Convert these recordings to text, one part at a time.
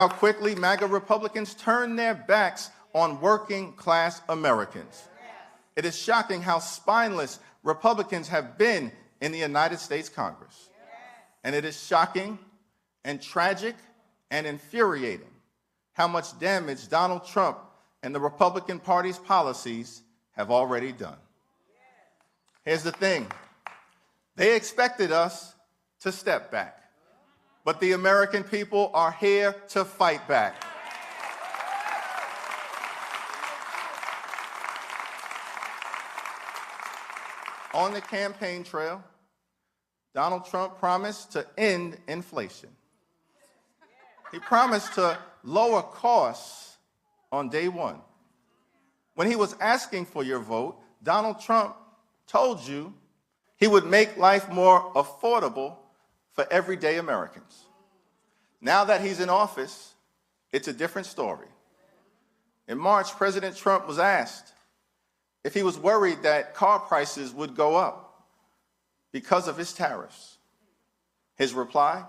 How quickly MAGA Republicans turn their backs on working class Americans. It is shocking how spineless Republicans have been in the United States Congress. And it is shocking and tragic and infuriating how much damage Donald Trump and the Republican Party's policies have already done. Here's the thing. They expected us to step back. But the American people are here to fight back. On the campaign trail, Donald Trump promised to end inflation. He promised to lower costs on day one. When he was asking for your vote, Donald Trump told you he would make life more affordable for everyday Americans. Now that he's in office, it's a different story. In March, President Trump was asked if he was worried that car prices would go up because of his tariffs. His reply,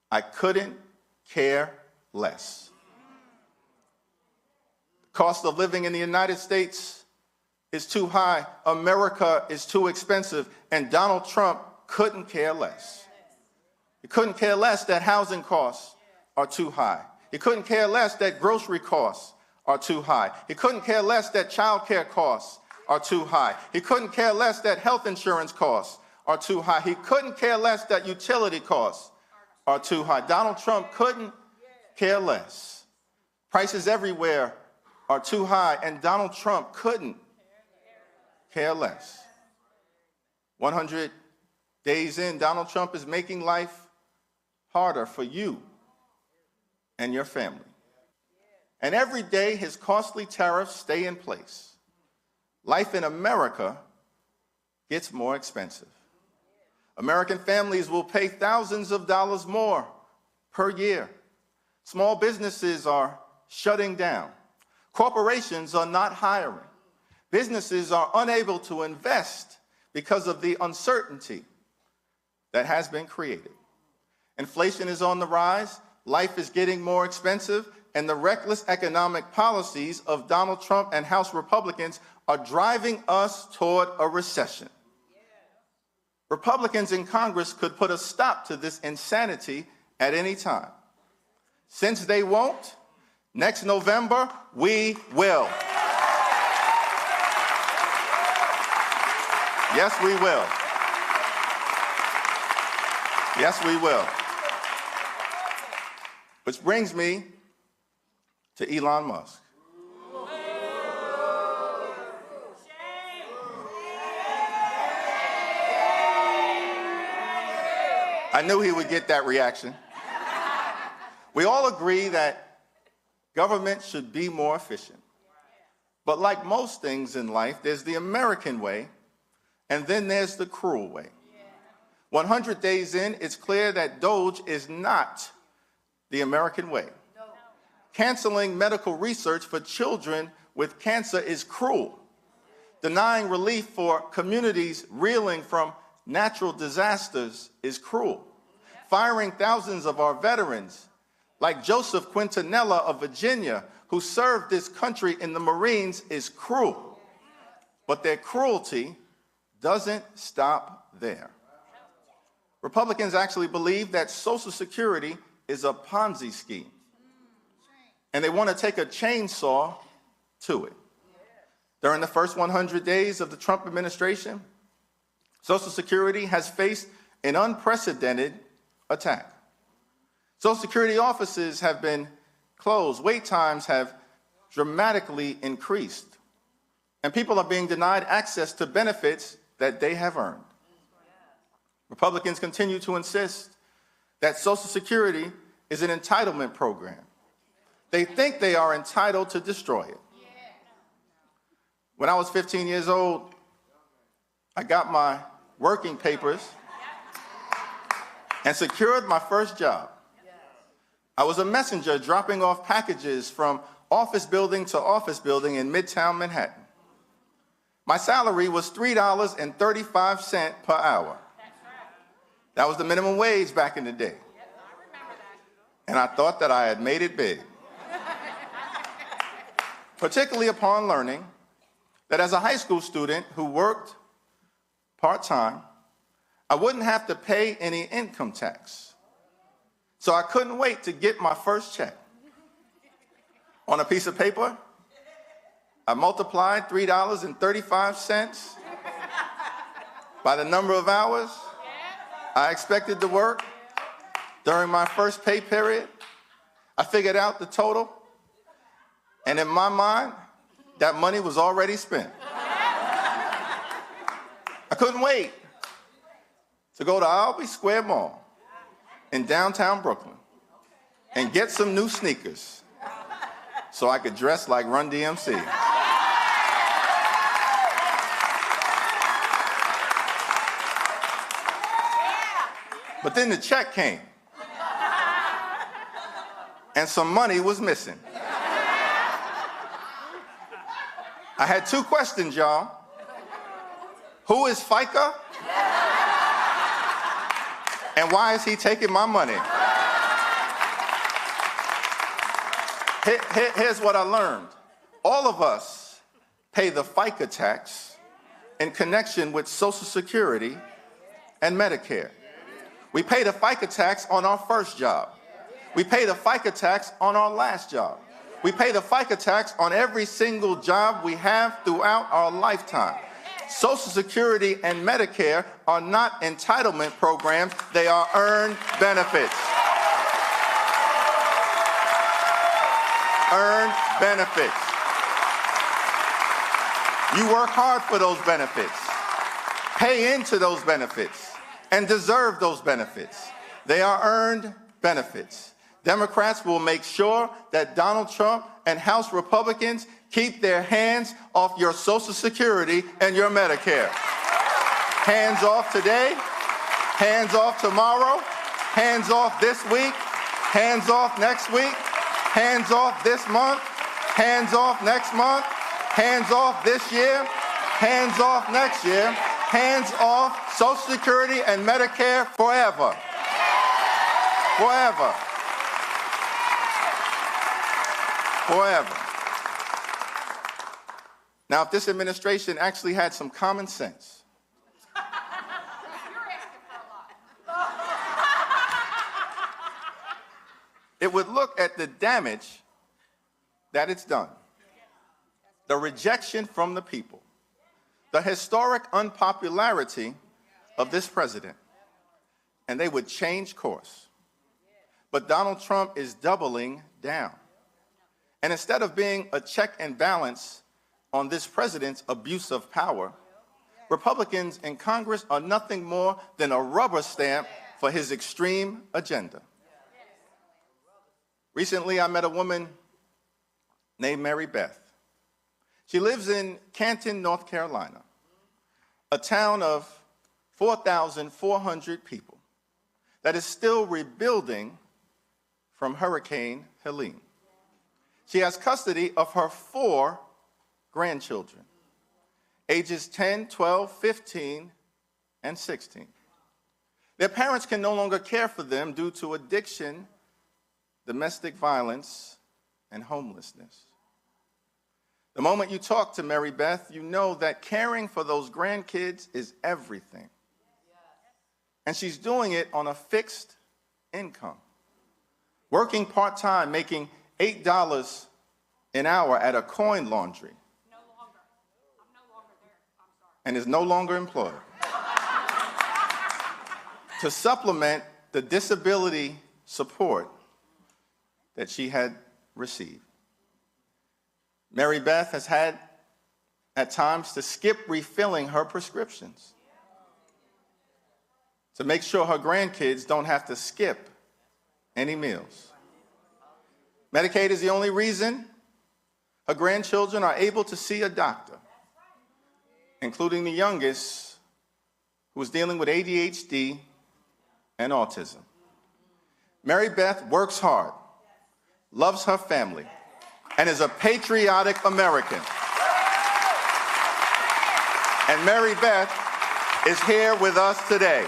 I couldn't care less. The cost of living in the United States is too high, America is too expensive, and Donald Trump couldn't care less. He couldn't care less that housing costs are too high. He couldn't care less that grocery costs are too high. He couldn't care less that child care costs are too high. He couldn't care less that health insurance costs are too high. He couldn't care less that utility costs are too high. Donald Trump couldn't care less. Prices everywhere are too high, and Donald Trump couldn't care less. 100 days in, Donald Trump is making life harder for you and your family. And every day his costly tariffs stay in place. Life in America gets more expensive. American families will pay thousands of dollars more per year. Small businesses are shutting down. Corporations are not hiring. Businesses are unable to invest because of the uncertainty that has been created. Inflation is on the rise, life is getting more expensive, and the reckless economic policies of Donald Trump and House Republicans are driving us toward a recession. Republicans in Congress could put a stop to this insanity at any time. Since they won't, next November, we will. Yes, we will. Yes, we will. Which brings me to Elon Musk. I knew he would get that reaction. We all agree that government should be more efficient. But like most things in life, there's the American way, and then there's the cruel way. 100 days in, it's clear that DOGE is not the American way. Canceling medical research for children with cancer is cruel. Denying relief for communities reeling from natural disasters is cruel. Firing thousands of our veterans, like Joseph Quintanilla of Virginia, who served this country in the Marines, is cruel. But their cruelty doesn't stop there. Republicans actually believe that Social Security is a Ponzi scheme, and they want to take a chainsaw to it. During the first 100 days of the Trump administration, Social Security has faced an unprecedented attack. Social Security offices have been closed, wait times have dramatically increased, and people are being denied access to benefits that they have earned. Republicans continue to insist that Social Security is an entitlement program. They think they are entitled to destroy it. When I was 15 years old, I got my working papers and secured my first job. I was a messenger dropping off packages from office building to office building in Midtown Manhattan. My salary was $3.35 per hour. That was the minimum wage back in the day. and I thought that I had made it big. Particularly upon learning that as a high school student who worked part-time, I wouldn't have to pay any income tax. So I couldn't wait to get my first check. On a piece of paper, I multiplied $3.35 by the number of hours I expected to work during my first pay period. I figured out the total, and in my mind, that money was already spent. I couldn't wait to go to Albee Square Mall in downtown Brooklyn and get some new sneakers so I could dress like Run DMC. But then the check came, and some money was missing. I had two questions, y'all. Who is FICA? And why is he taking my money? Here's what I learned. All of us pay the FICA tax in connection with Social Security and Medicare. We pay the FICA tax on our first job. We pay the FICA tax on our last job. We pay the FICA tax on every single job we have throughout our lifetime. Social Security and Medicare are not entitlement programs, they are earned benefits. Earned benefits. You work hard for those benefits, pay into those benefits, and deserve those benefits. They are earned benefits. Democrats will make sure that Donald Trump and House Republicans keep their hands off your Social Security and your Medicare. Hands off today, hands off tomorrow, hands off this week, hands off next week, hands off this month, hands off next month, hands off this year, hands off next year, hands off Social Security and Medicare forever. Forever. Forever. Now, if this administration actually had some common sense, it would look at the damage that it's done, the rejection from the people, the historic unpopularity of this president, and they would change course. But Donald Trump is doubling down. And instead of being a check and balance on this president's abuse of power, Republicans in Congress are nothing more than a rubber stamp for his extreme agenda. Recently, I met a woman named Mary Beth. She lives in Canton, North Carolina, a town of 4,400 people that is still rebuilding from Hurricane Helene. She has custody of her 4 grandchildren, ages 10, 12, 15, and 16. Their parents can no longer care for them due to addiction, domestic violence, and homelessness. The moment you talk to Mary Beth, you know that caring for those grandkids is everything. And she's doing it on a fixed income, working part-time, making $8 an hour at a coin laundry. No longer. I'm no longer there. I'm sorry. And is no longer employed. To supplement the disability support that she had received. Mary Beth has had, at times, to skip refilling her prescriptions to make sure her grandkids don't have to skip any meals. Medicaid is the only reason her grandchildren are able to see a doctor, including the youngest, who is dealing with ADHD and autism. Mary Beth works hard, loves her family, and is a patriotic American. And Mary Beth is here with us today.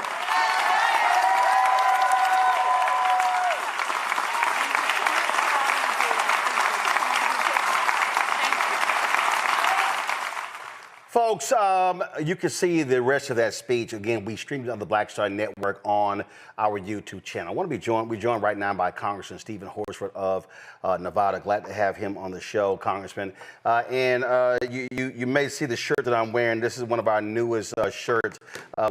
Folks, you can see the rest of that speech. Again, we streamed it on the Black Star Network on our YouTube channel. I want to be joined. We're joined right now by Congressman Stephen Horsford of Nevada. Glad to have him on the show, Congressman. You may see the shirt that I'm wearing. This is one of our newest shirts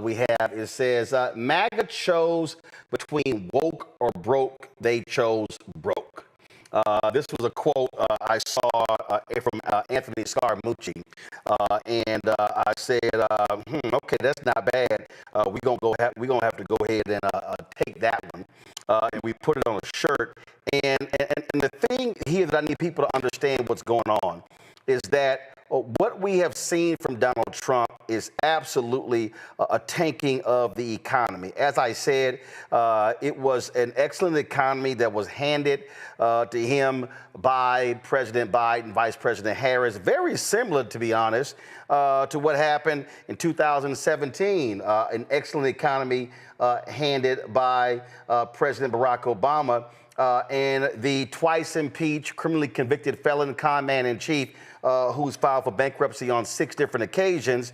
we have. It says, MAGA chose between woke or broke. They chose broke. This was a quote I saw from Anthony Scaramucci, and I said, okay, that's not bad. We're gonna have to go ahead and take that one, and we put it on a shirt. And the thing here that I need people to understand what's going on is that what we have seen from Donald Trump is absolutely a tanking of the economy. As I said, it was an excellent economy that was handed to him by President Biden, Vice President Harris. Very similar, to be honest, to what happened in 2017. An excellent economy handed by President Barack Obama. And the twice impeached, criminally convicted felon con man in chief, who's filed for bankruptcy on 6 different occasions,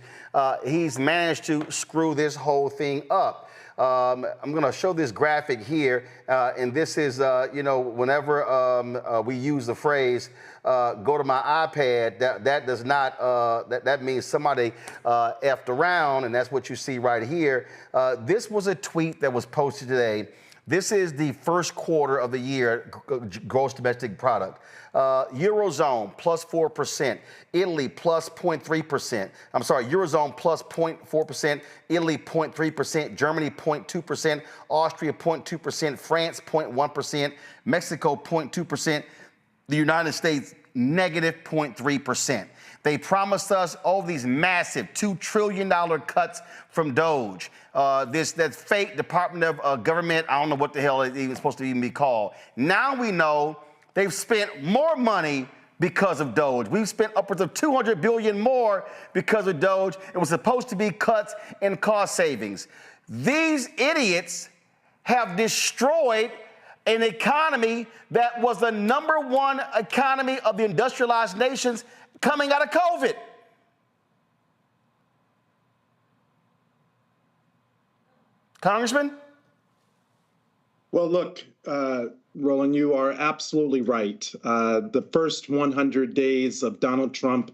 he's managed to screw this whole thing up. I'm going to show this graphic here, and this is, whenever we use the phrase, go to my iPad, that does not, that means somebody effed around, and that's what you see right here. This was a tweet that was posted today. This is the first quarter of the year gross domestic product. Eurozone plus 4%, Italy plus 0.3%. I'm sorry, Eurozone plus 0.4%, Italy 0.3%, Germany 0.2%, Austria 0.2%, France 0.1%, Mexico 0.2%, the United States negative 0.3%. They promised us these massive $2 trillion cuts from DOGE. That fake Department of Government, I don't know what the hell it's even supposed to even be called. Now we know they've spent more money because of DOGE. We've spent upwards of $200 billion more because of DOGE. It was supposed to be cuts and cost savings. These idiots have destroyed an economy that was the #1 economy of the industrialized nations coming out of COVID. Congressman? Well, look, Roland, you are absolutely right. The first 100 days of Donald Trump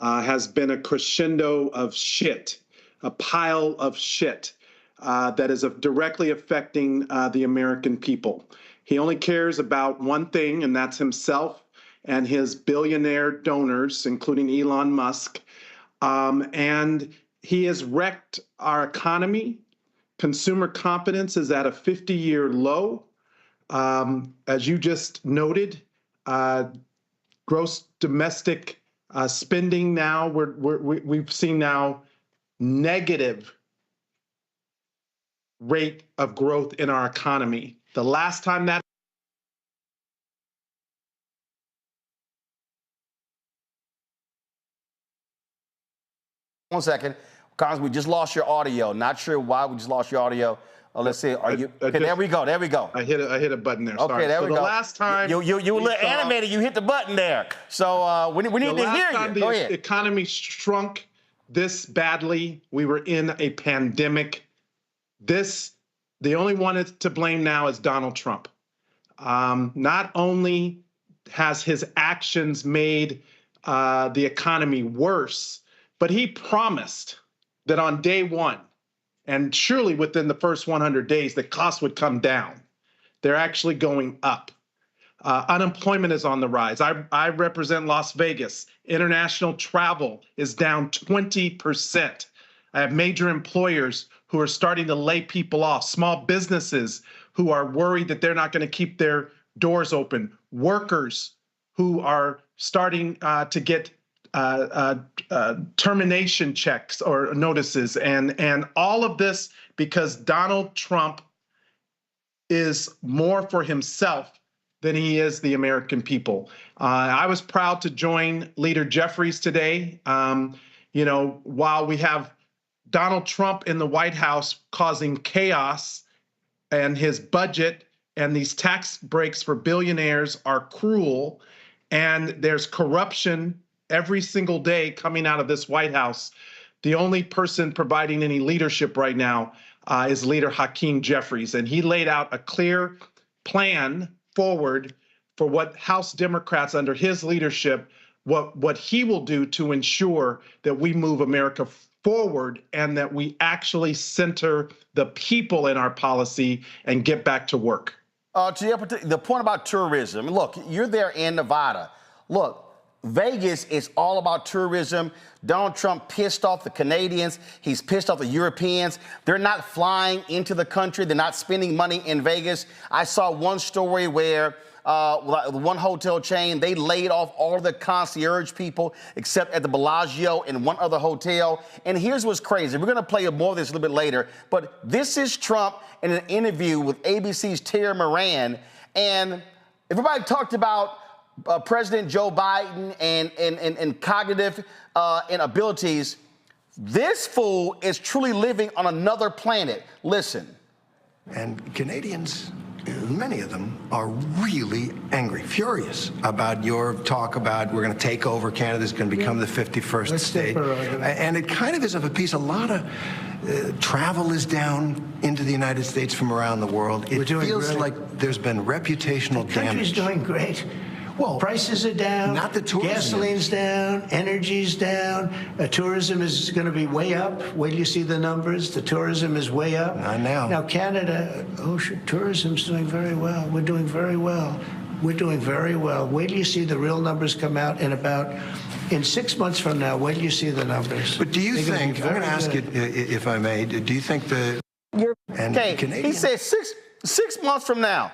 has been a crescendo of shit, a pile of shit that is directly affecting the American people. He only cares about one thing, and that's himself and his billionaire donors, including Elon Musk. And he has wrecked our economy. Consumer confidence is at a 50-year low. As you just noted, gross domestic spending now, we've seen now negative rate of growth in our economy. The last time that One second. Congressman, we just lost your audio. Not sure why we just lost your audio. Let's see. Okay, there we go. There we go. I hit a button there. Okay, sorry. there we go. The last time you were a little animated. You hit the button there. So we need to hear you. Go ahead. The economy shrunk this badly, we were in a pandemic. The only one to blame now is Donald Trump. Not only has his actions made the economy worse, but he promised that on day one, and surely within the first 100 days, the costs would come down. They're actually going up. Unemployment is on the rise. I represent Las Vegas. International travel is down 20%. I have major employers who are starting to lay people off, small businesses who are worried that they're not going to keep their doors open, workers who are starting to get termination checks or notices, and all of this because Donald Trump is more for himself than he is the American people. I was proud to join Leader Jeffries today. While we have Donald Trump in the White House causing chaos, and his budget and these tax breaks for billionaires are cruel, and there's corruption every single day coming out of this White House. The only person providing any leadership right now is Leader Hakeem Jeffries, and he laid out a clear plan forward for what House Democrats under his leadership, what he will do to ensure that we move America forward and that we actually center the people in our policy and get back to work. To the point about tourism, look, you're there in Nevada. Look, Vegas is all about tourism. Donald Trump pissed off the Canadians. He's pissed off the Europeans. They're not flying into the country. They're not spending money in Vegas. I saw one story where one hotel chain, they laid off all the concierge people except at the Bellagio and one other hotel. And here's what's crazy. We're going to play more of this a little bit later. But this is Trump in an interview with ABC's Terry Moran. And everybody talked about President Joe Biden and cognitive and abilities. This fool is truly living on another planet. Listen. And Canadians, many of them, are really angry, furious about your talk about we're going to take over, Canada's going to become the 51st state. And it kind of is of a piece. A lot of travel is down into the United States from around the world. It feels like there's been reputational damage. The country's doing great. Well, prices are down. Not the tourism. Gasoline's down. Energy's down. Tourism is going to be way up. Wait till you see the numbers. The tourism is way up. I know. Now, Canada, tourism's doing very well. We're doing very well. We're doing very well. Wait till you see the real numbers come out in 6 months from now. Wait till you see the numbers. But do you think, I'm going to ask you, if I may, do you think Okay, he said six months from now.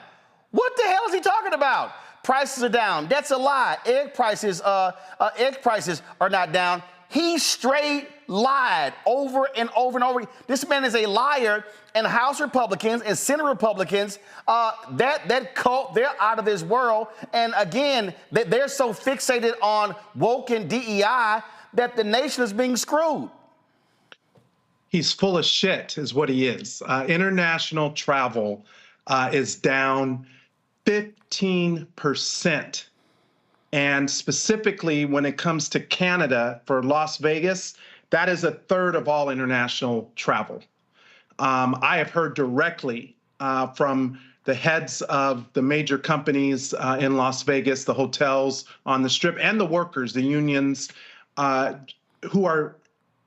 What the hell is he talking about? Prices are down. That's a lie. Egg prices are not down. He straight lied over and over and over. This man is a liar, and House Republicans and Senate Republicans, that cult, they're out of this world. And again, they're so fixated on woke and DEI that the nation is being screwed. He's full of shit, is what he is. International travel is down 15%. And specifically when it comes to Canada for Las Vegas, that is a third of all international travel. I have heard directly from the heads of the major companies in Las Vegas, the hotels on the Strip, and the workers, the unions, who are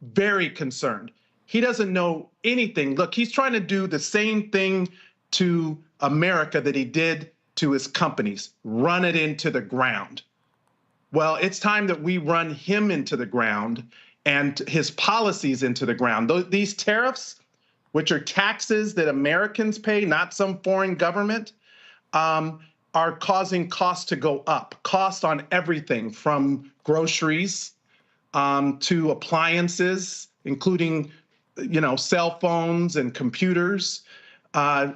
very concerned. He doesn't know anything. Look, he's trying to do the same thing to America that he did to his companies, run it into the ground. Well, it's time that we run him into the ground and his policies into the ground. These tariffs, which are taxes that Americans pay, not some foreign government, are causing costs to go up. Cost on everything from groceries to appliances, including, cell phones and computers.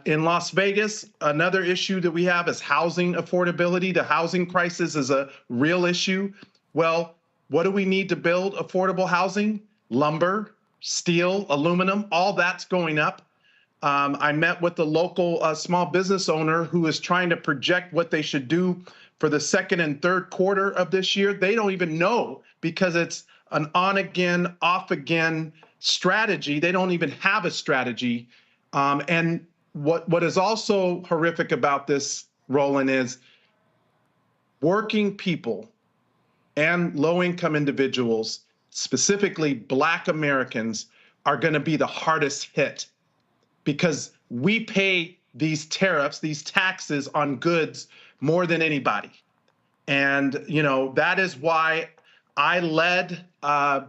In Las Vegas, another issue that we have is housing affordability. The housing crisis is a real issue. Well, what do we need to build affordable housing? Lumber, steel, aluminum, all that's going up. I met with the local small business owner who is trying to project what they should do for the second and third quarter of this year. They don't even know because it's an on-again, off-again strategy. They don't even have a strategy. And what is also horrific about this, Roland, is working people and low-income individuals, specifically Black Americans, are going to be the hardest hit because we pay these tariffs, these taxes on goods more than anybody. And, that is why I led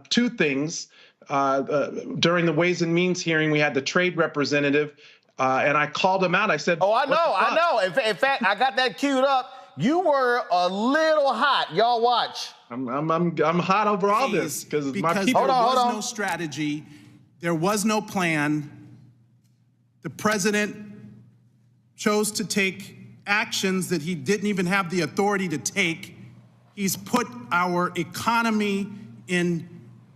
two things. During the Ways and Means hearing, we had the trade representative, and I called him out. I said, "Oh, I know. In fact, I got that queued up. You were a little hot. Y'all watch." I'm hot over all this because my people. There was no strategy, there was no plan. The president chose to take actions that he didn't even have the authority to take. He's put our economy in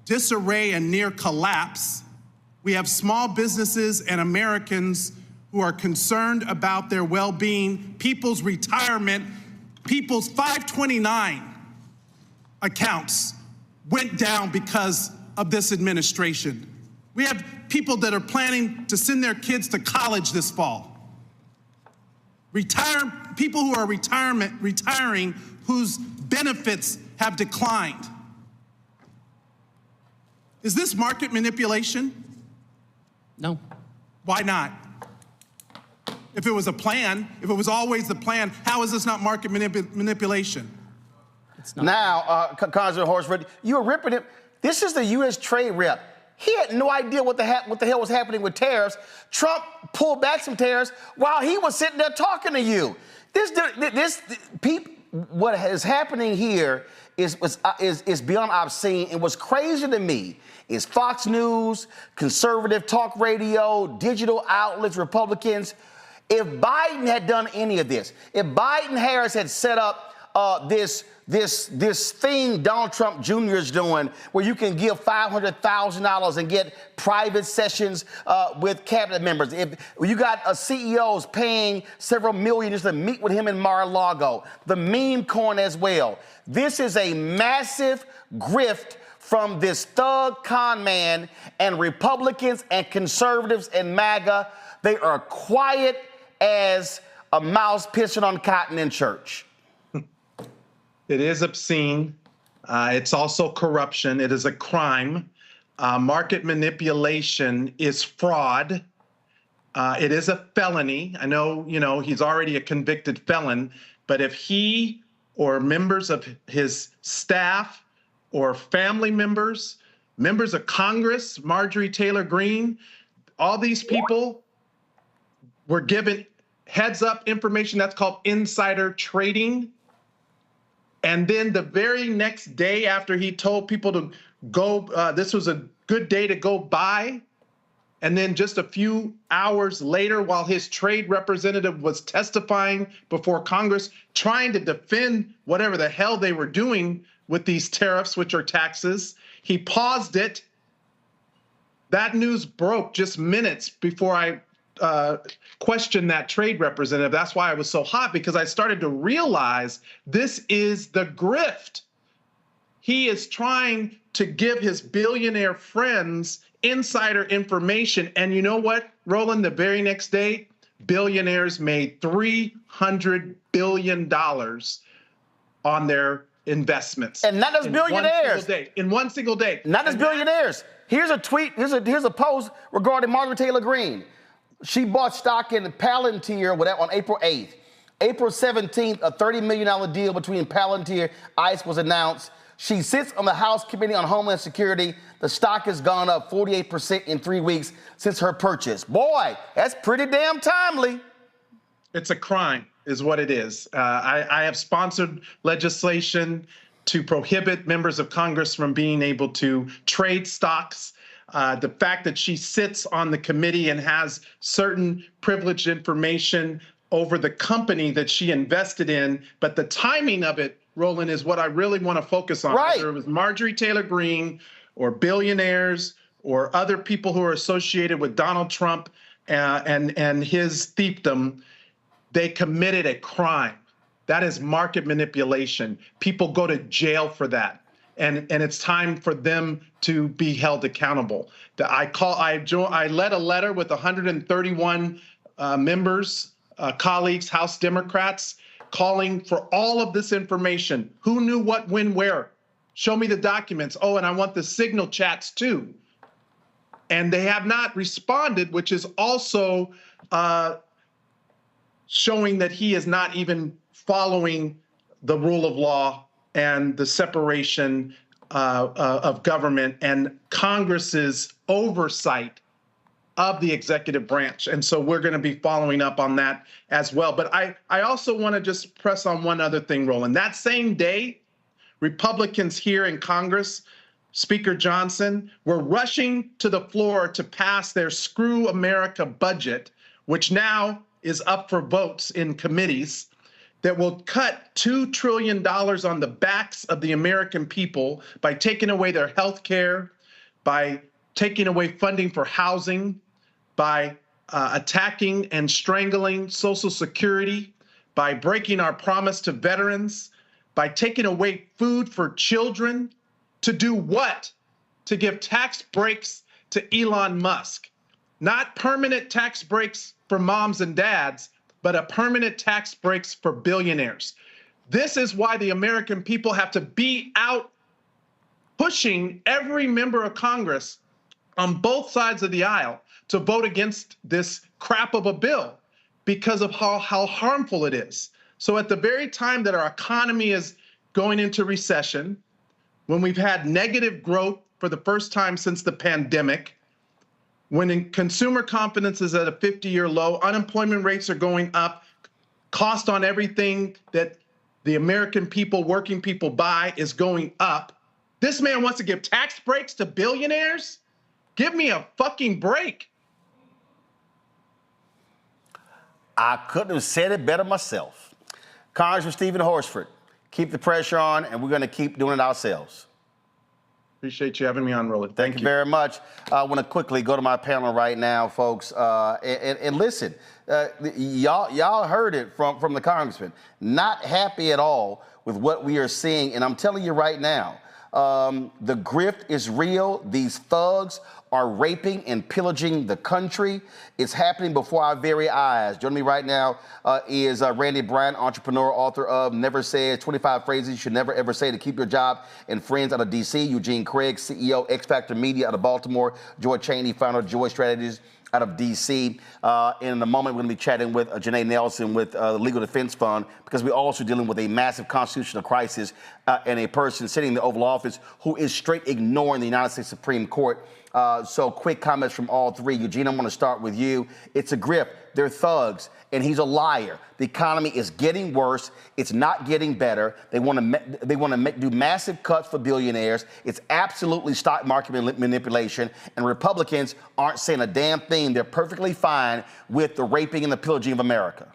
disarray and near collapse. We have small businesses and Americans who are concerned about their well-being, people's retirement, people's 529 accounts went down because of this administration. We have people that are planning to send their kids to college this fall. People who are retiring whose benefits have declined. Is this market manipulation? No. Why not? If it was a plan, if it was always the plan, how is this not market manipulation? It's not. Now, Congressman Horsford, you were ripping him. This is the U.S. trade rep. He had no idea what the hell was happening with tariffs. Trump pulled back some tariffs while he was sitting there talking to you. What is happening here is beyond obscene. And what's crazy to me is Fox News, conservative talk radio, digital outlets, Republicans. If Biden had done any of this, if Biden-Harris had set up this thing Donald Trump Jr. is doing, where you can give $500,000 and get private sessions with cabinet members. If you got CEOs paying several million just to meet with him in Mar-a-Lago, the meme coin as well. This is a massive grift from this thug con man, and Republicans and conservatives and MAGA. They are quiet as a mouse pissing on cotton in church. It is obscene. It's also corruption. It is a crime. Market manipulation is fraud. It is a felony. I know, he's already a convicted felon, but if he or members of his staff or family members, members of Congress, Marjorie Taylor Greene, all these people were given heads up information, that's called insider trading. And then the very next day after he told people to go, this was a good day to go buy. And then just a few hours later, while his trade representative was testifying before Congress, trying to defend whatever the hell they were doing with these tariffs, which are taxes, he paused it. That news broke just minutes before I questioned that trade representative. That's why I was so hot, because I started to realize this is the grift. He is trying to give his billionaire friends insider information. And you know what, Roland? The very next day, billionaires made $300 billion on their investments. And not just billionaires. In one single day. Not just billionaires. Here's a tweet, here's a post regarding Marjorie Taylor Greene. She bought stock in Palantir on April 8th. April 17th, a $30 million deal between Palantir and ICE was announced. She sits on the House Committee on Homeland Security. The stock has gone up 48% in 3 weeks since her purchase. Boy, that's pretty damn timely. It's a crime, is what it is. I have sponsored legislation to prohibit members of Congress from being able to trade stocks. The fact that she sits on the committee and has certain privileged information over the company that she invested in, but the timing of it, Roland, is what I really want to focus on. Right. Whether it was Marjorie Taylor Greene or billionaires or other people who are associated with Donald Trump and his thiefdom, they committed a crime. That is market manipulation. People go to jail for that. And it's time for them to be held accountable. I led a letter with 131 members, colleagues, House Democrats, calling for all of this information. Who knew what, when, where? Show me the documents. Oh, and I want the signal chats too. And they have not responded, which is also showing that he is not even following the rule of law and the separation of government and Congress's oversight of the executive branch. And so we're going to be following up on that as well. But I also want to just press on one other thing, Roland. That same day, Republicans here in Congress, Speaker Johnson, were rushing to the floor to pass their Screw America budget, which now is up for votes in committees, that will cut $2 trillion on the backs of the American people by taking away their health care, by taking away funding for housing, by attacking and strangling Social Security, by breaking our promise to veterans, by taking away food for children, To do what? To give tax breaks to Elon Musk. Not permanent tax breaks for moms and dads, but a permanent tax breaks for billionaires. This is why the American people have to be out pushing every member of Congress on both sides of the aisle to vote against this crap of a bill because of how harmful it is. So at the very time that our economy is going into recession, when we've had negative growth for the first time since the pandemic, when consumer confidence is at a 50-year low, unemployment rates are going up, cost on everything that the American people, working people buy is going up. This man wants to give tax breaks to billionaires? Give me a fucking break. I couldn't have said it better myself. Congressman Stephen Horsford, keep the pressure on, and we're going to keep doing it ourselves. Appreciate you having me on, Roland. Thank you very much. I want to quickly go to my panel right now, folks, and listen. Y'all heard it from the congressman. Not happy at all with what we are seeing, and I'm telling you right now, the grift is real. These thugs are raping and pillaging the country. It's happening before our very eyes. Joining me right now is Randy Bryant, entrepreneur, author of Never Says 25 Phrases You Should Never Ever Say to Keep Your Job, and friends out of D.C. Eugene Craig, CEO, X Factor Media out of Baltimore. Joy Cheney, founder of Joy Strategies out of D.C. In a moment, we're going to be chatting with Janae Nelson with the Legal Defense Fund, because we're also dealing with a massive constitutional crisis and a person sitting in the Oval Office who is straight ignoring the United States Supreme Court. So quick comments from all three. Eugene, I want to start with you. It's a grift. They're thugs, and he's a liar. The economy is getting worse. It's not getting better. They want to do massive cuts for billionaires. It's absolutely stock market manipulation, and Republicans aren't saying a damn thing. They're perfectly fine with the raping and the pillaging of America.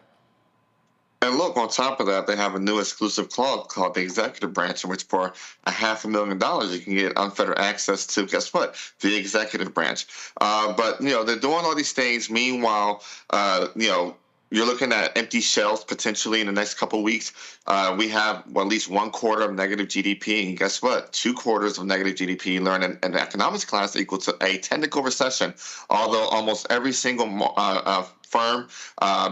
And look, on top of that, they have a new exclusive club called the executive branch, in which for $500,000 you can get unfettered access to, guess what, the executive branch. But, you know, they're doing all these things. Meanwhile, you know, you're looking at empty shelves potentially in the next couple of weeks. We have at least 1/4 of negative GDP, and guess what? 2/4 of negative GDP. You learn in the economics class equal to a technical recession. Although almost every single firm,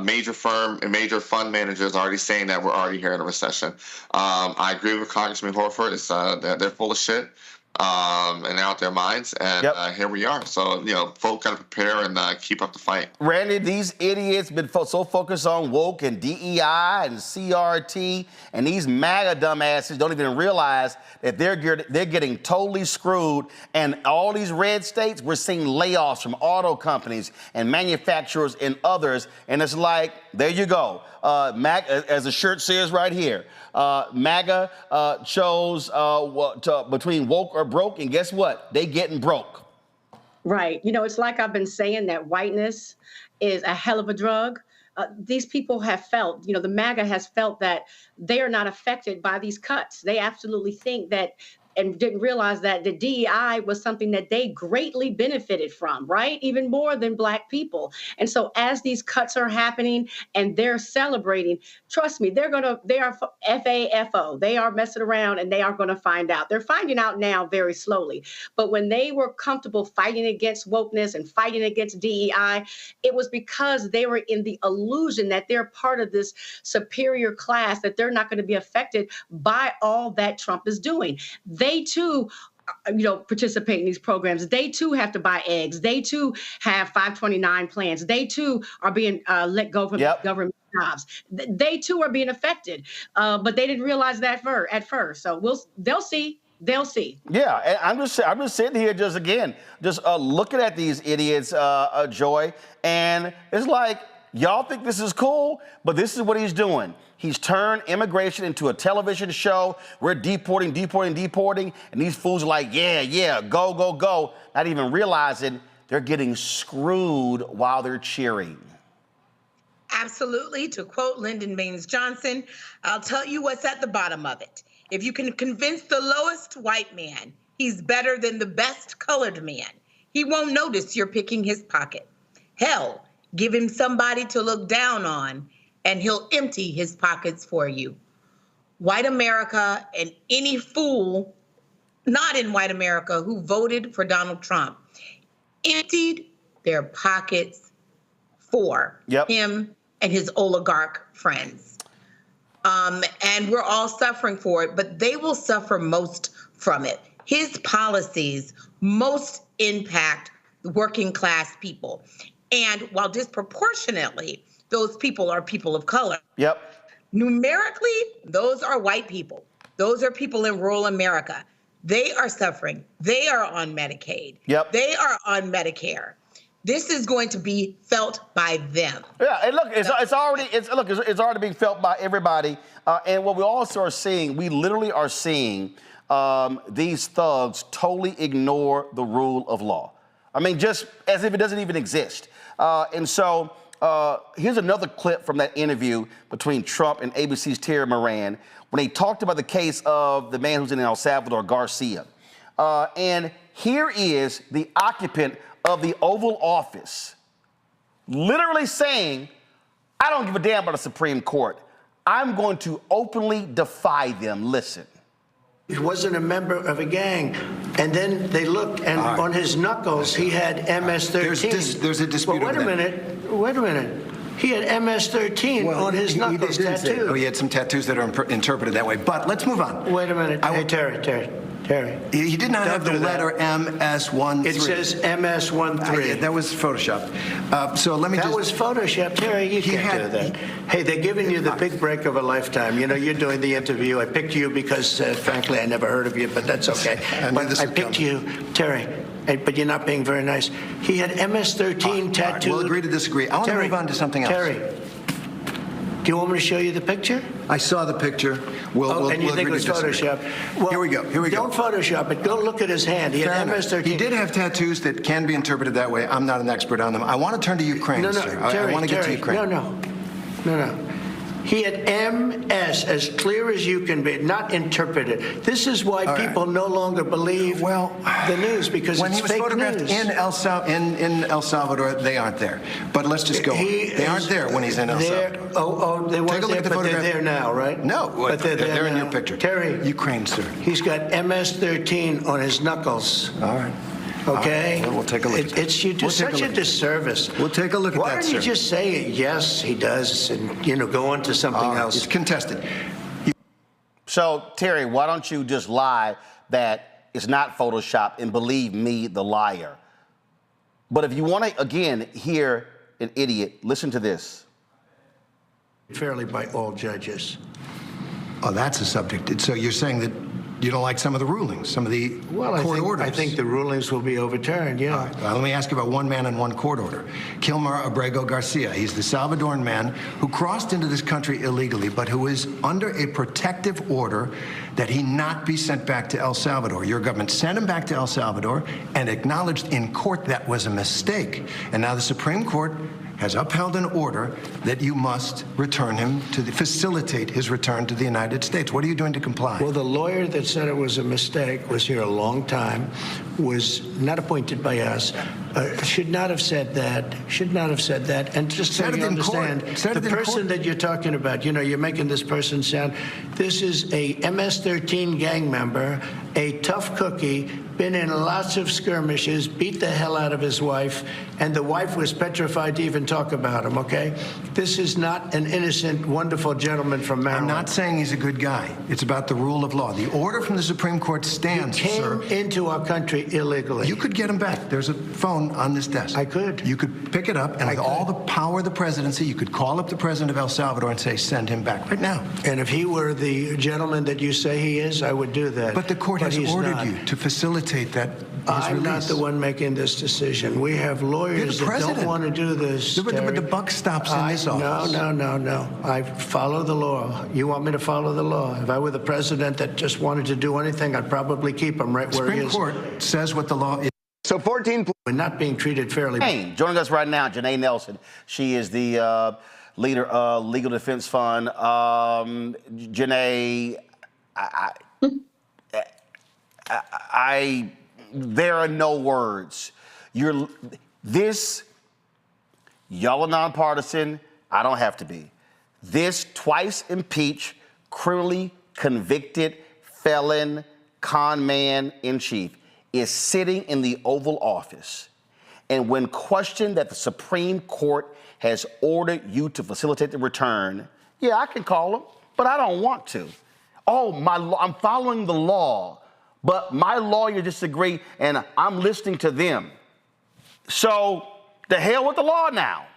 major firm fund manager is already saying that we're already here in a recession. I agree with Congressman Horford. It's they're full of shit. And out their minds, and here we are. So, you know, folks got to prepare and keep up the fight. Randy, these idiots been so focused on woke and DEI and CRT, and these MAGA dumbasses don't even realize that they're getting totally screwed. And all these red states, we're seeing layoffs from auto companies and manufacturers and others. And it's like, there you go. MAGA, as the shirt says right here, MAGA chose between woke or broke, and guess what? They getting broke. Right. You know, it's like I've been saying that whiteness is a hell of a drug. These people have felt, you know, the MAGA has felt that they are not affected by these cuts. They absolutely think that, and didn't realize that the DEI was something that they greatly benefited from, right? Even more than Black people. And so as these cuts are happening and they're celebrating, trust me, they are FAFO. They are messing around, and they are going to find out. They're finding out now very slowly. But when they were comfortable fighting against wokeness and fighting against DEI, it was because they were in the illusion that they're part of this superior class, that they're not going to be affected by all that Trump is doing. They too, you know, participate in these programs. They too have to buy eggs. They too have 529 plans. They too are being let go from government jobs. They too are being affected, but they didn't realize that at first. So they'll see. They'll see. Yeah, and I'm just sitting here looking at these idiots, Joy, and it's like, y'all think this is cool, but this is what he's doing. He's turned immigration into a television show. We're deporting, and these fools are like, yeah, go, not even realizing they're getting screwed while they're cheering. Absolutely. To quote Lyndon Baines Johnson, I'll tell you what's at the bottom of it. If you can convince the lowest white man he's better than the best colored man, he won't notice you're picking his pocket. Hell, give him somebody to look down on, and he'll empty his pockets for you. White America and any fool not in white America who voted for Donald Trump emptied their pockets for him and his oligarch friends. And we're all suffering for it, but they will suffer most from it. His policies most impact working class people. And while disproportionately, those people are people of color. Numerically, those are white people. Those are people in rural America. They are suffering. They are on Medicaid. They are on Medicare. This is going to be felt by them. Yeah, and look, it's already being felt by everybody. And what we also are seeing, we literally are seeing these thugs totally ignore the rule of law. I mean, just as if it doesn't even exist. And so here's another clip from that interview between Trump and ABC's Terry Moran when he talked about the case of the man who's in El Salvador, Garcia. And here is the occupant of the Oval Office literally saying, I don't give a damn about the Supreme Court. I'm going to openly defy them. Listen. He wasn't a member of a gang. And then they looked, and on his knuckles, he had MS-13. There's a dispute Wait a minute. He had MS-13 on his knuckles tattooed. Oh, he had some tattoos that are interpreted that way. But let's move on. Wait a minute. Hey, Terry. He did not have the letter MS-13. It says MS-13. That was Photoshopped. So let me That was Photoshopped. Terry, you can't do that. Hey, they're giving you the big break of a lifetime. You know, you're doing the interview. I picked you because, frankly, I never heard of you, but that's okay. I picked you, Terry. But you're not being very nice. He had MS-13 tattooed. We'll agree to disagree. I want to move on to something else. Terry, do you want me to show you the picture? I saw the picture. And you think it was Photoshopped? Well, here we go. Don't Photoshop it. Go look at his hand. He had MS-13. He did have tattoos that can be interpreted that way. I'm not an expert on them. I want to turn to Ukraine, sir. Terry, I want to get to Ukraine. No. He had MS as clear as you can be, not interpreted. This is why people no longer believe the news, because when it's he was fake photographed news. in El Salvador, they aren't there. But let's just go on. They aren't there when he's in El Salvador. They weren't Take a look there, at the but photograph. they're there now, right? No, but they're in now. your picture. Terry, Ukraine, sir. He's got MS-13 on his knuckles. All right. Okay? We'll take a look at that. You do such a disservice. We'll take a look at that, Why don't you sir. just say, yes, he does, and, go on to something else? It's contested. So, Terry, why don't you just lie that it's not Photoshop and believe me, the liar? But if you want to, again, hear an idiot, listen to this. Fairly by all judges. Oh, that's a subject. So you're saying that you don't like some of the rulings, some of the court orders? I think the rulings will be overturned, yeah. All right. Let me ask you about one man and one court order. Kilmer Abrego Garcia. He's the Salvadoran man who crossed into this country illegally, but who is under a protective order that he not be sent back to El Salvador. Your government sent him back to El Salvador and acknowledged in court that was a mistake. And now the Supreme Court has upheld an order that you must return him facilitate his return to the United States. What are you doing to comply? Well, the lawyer that said it was a mistake was here a long time, was not appointed by us, should not have said that, And just so you understand, the person that you're talking about, you're making this person sound, this is a MS-13 gang member, a tough cookie, been in lots of skirmishes, beat the hell out of his wife, and the wife was petrified to even talk about him, okay? This is not an innocent, wonderful gentleman from Maryland. I'm not saying he's a good guy. It's about the rule of law. The order from the Supreme Court stands, sir. He came into our country illegally. You could get him back. There's a phone on this desk. I could. You could pick it up, and with all the power of the presidency, you could call up the president of El Salvador and say, send him back right now. And if he were the gentleman that you say he is, I would do that. But the court has ordered you to facilitate that I'm not the one making this decision. We have lawyers that don't want to do this. But the buck stops in this office. No. I follow the law. You want me to follow the law? If I were the president that just wanted to do anything, I'd probably keep him right where he is. Supreme Court says what the law is. So 14. We're not being treated fairly. Hey, joining us right now, Janae Nelson. She is the leader of Legal Defense Fund. Janae, there are no words. Y'all are nonpartisan. I don't have to be. This twice impeached, criminally convicted felon, con man in chief, is sitting in the Oval Office, and when questioned that the Supreme Court has ordered you to facilitate the return, yeah, I can call him, but I don't want to. Oh, I'm following the law, but my lawyer disagreed, and I'm listening to them. So the hell with the law now.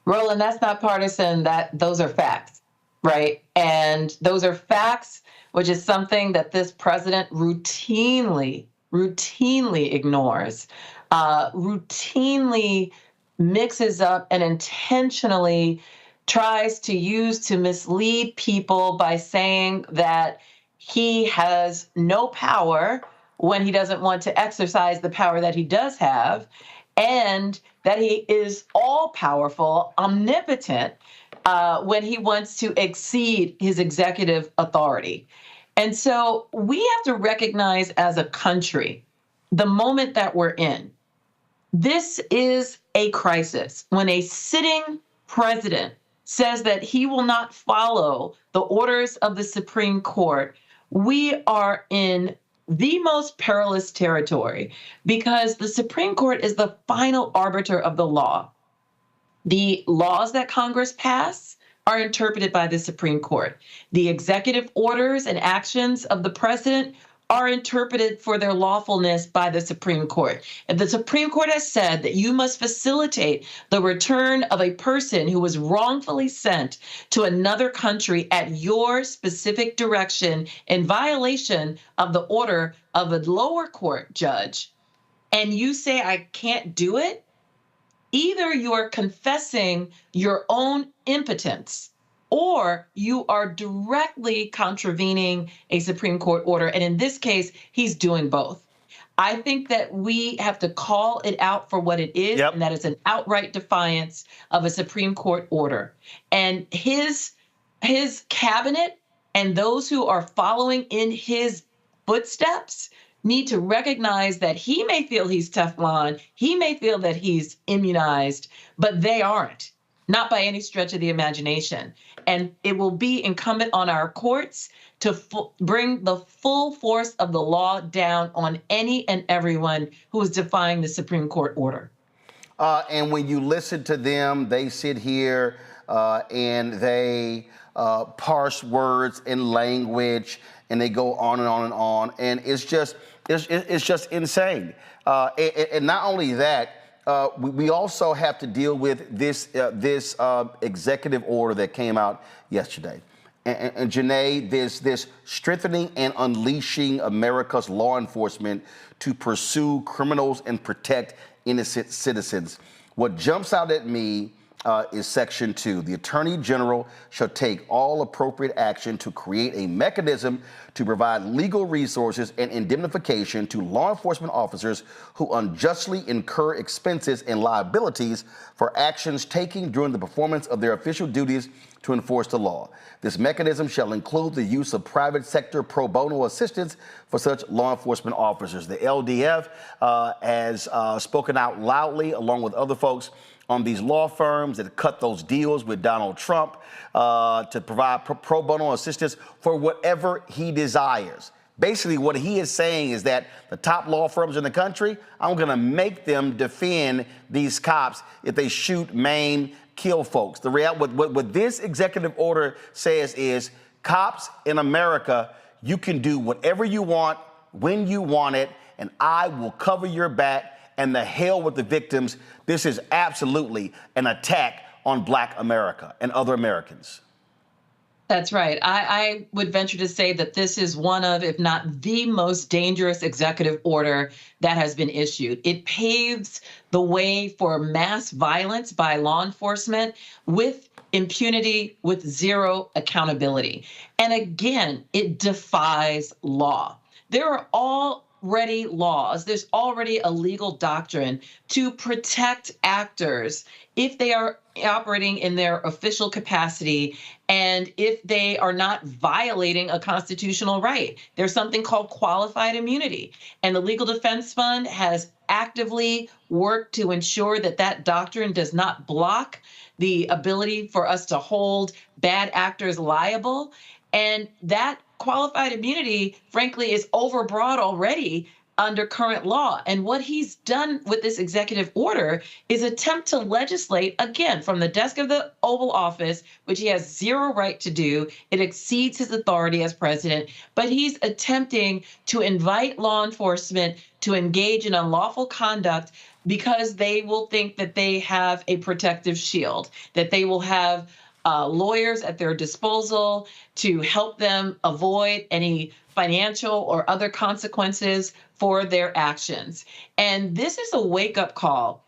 Roland, that's not partisan. Those are facts, right? And those are facts, which is something that this president routinely ignores, routinely mixes up, and intentionally tries to use to mislead people by saying that he has no power when he doesn't want to exercise the power that he does have, and that he is all-powerful, omnipotent, when he wants to exceed his executive authority. And so we have to recognize as a country the moment that we're in. This is a crisis. When a sitting president says that he will not follow the orders of the Supreme Court, we are in the most perilous territory, because the Supreme Court is the final arbiter of the law. The laws that Congress pass are interpreted by the Supreme Court. The executive orders and actions of the president are interpreted for their lawfulness by the Supreme Court. If the Supreme Court has said that you must facilitate the return of a person who was wrongfully sent to another country at your specific direction in violation of the order of a lower court judge, and you say, I can't do it, either you're confessing your own impotence, or you are directly contravening a Supreme Court order. And in this case, he's doing both. I think that we have to call it out for what it is, and that is an outright defiance of a Supreme Court order. And his cabinet and those who are following in his footsteps need to recognize that he may feel he's Teflon, he may feel that he's immunized, but they aren't. Not by any stretch of the imagination. And it will be incumbent on our courts to bring the full force of the law down on any and everyone who is defying the Supreme Court order. And when you listen to them, they sit here and they parse words and language, and they go on and on and on. And it's just insane. And not only that, we also have to deal with this executive order that came out yesterday. And Janae, this strengthening and unleashing America's law enforcement to pursue criminals and protect innocent citizens. What jumps out at me is Section 2. The Attorney General shall take all appropriate action to create a mechanism to provide legal resources and indemnification to law enforcement officers who unjustly incur expenses and liabilities for actions taken during the performance of their official duties to enforce the law. This mechanism shall include the use of private sector pro bono assistance for such law enforcement officers. The LDF has spoken out loudly, along with other folks, on these law firms that cut those deals with Donald Trump to provide pro bono assistance for whatever he desires. Basically, what he is saying is that the top law firms in the country, I'm going to make them defend these cops if they shoot, maim, kill folks. What this executive order says is, cops in America, you can do whatever you want, when you want it, and I will cover your back. And the hell with the victims. This is absolutely an attack on Black America and other Americans. That's right. I would venture to say that this is one of, if not the most dangerous executive order that has been issued. It paves the way for mass violence by law enforcement with impunity, with zero accountability. And again, it defies law. There are already laws, there's already a legal doctrine to protect actors if they are operating in their official capacity and if they are not violating a constitutional right. There's something called qualified immunity. And the Legal Defense Fund has actively worked to ensure that that doctrine does not block the ability for us to hold bad actors liable. And that qualified immunity, frankly, is overbroad already under current law. And what he's done with this executive order is attempt to legislate, again, from the desk of the Oval Office, which he has zero right to do. It exceeds his authority as president, but he's attempting to invite law enforcement to engage in unlawful conduct because they will think that they have a protective shield, that they will have lawyers at their disposal to help them avoid any financial or other consequences for their actions. And this is a wake-up call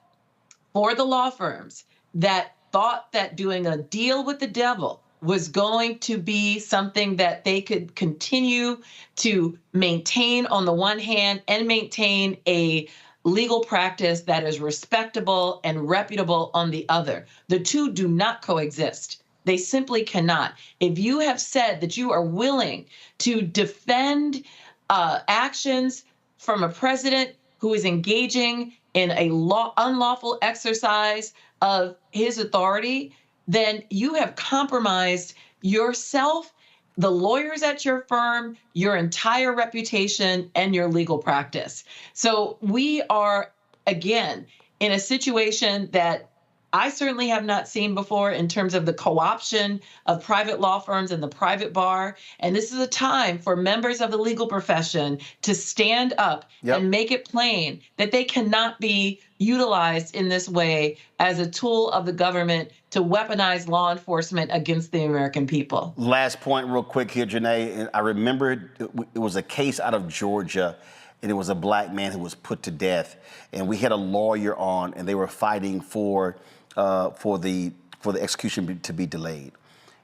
for the law firms that thought that doing a deal with the devil was going to be something that they could continue to maintain on the one hand and maintain a legal practice that is respectable and reputable on the other. The two do not coexist. They simply cannot. If you have said that you are willing to defend actions from a president who is engaging in a unlawful exercise of his authority, then you have compromised yourself, the lawyers at your firm, your entire reputation, and your legal practice. So we are, again, in a situation that I certainly have not seen before in terms of the co-option of private law firms and the private bar. And this is a time for members of the legal profession to stand up and make it plain that they cannot be utilized in this way as a tool of the government to weaponize law enforcement against the American people. Last point real quick here, Janae. I remember it was a case out of Georgia, and it was a black man who was put to death. And we had a lawyer on, and they were fighting for the execution to be delayed.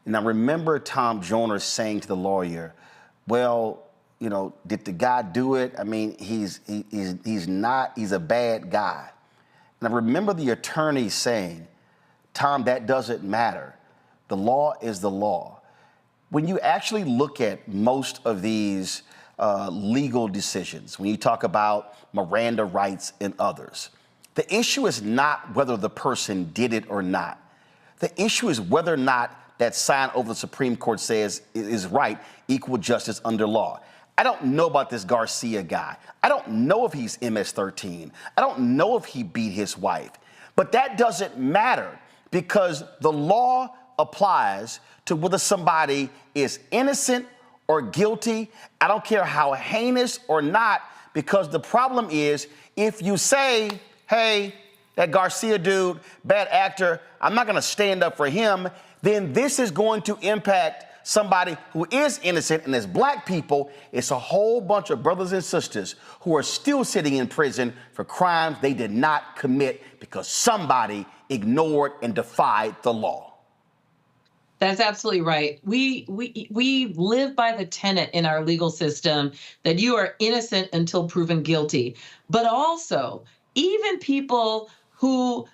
And I remember Tom Joyner saying to the lawyer, well, you know, did the guy do it? I mean, he's a bad guy. And I remember the attorney saying, Tom, that doesn't matter. The law is the law. When you actually look at most of these legal decisions, when you talk about Miranda rights and others, the issue is not whether the person did it or not. The issue is whether or not that sign over the Supreme Court says is right, equal justice under law. I don't know about this Garcia guy. I don't know if he's MS-13. I don't know if he beat his wife. But that doesn't matter because the law applies to whether somebody is innocent or guilty. I don't care how heinous or not, because the problem is if you say, hey, that Garcia dude, bad actor, I'm not going to stand up for him, then this is going to impact somebody who is innocent. And as black people, it's a whole bunch of brothers and sisters who are still sitting in prison for crimes they did not commit because somebody ignored and defied the law. That's absolutely right. We live by the tenet in our legal system that you are innocent until proven guilty. But also, even people who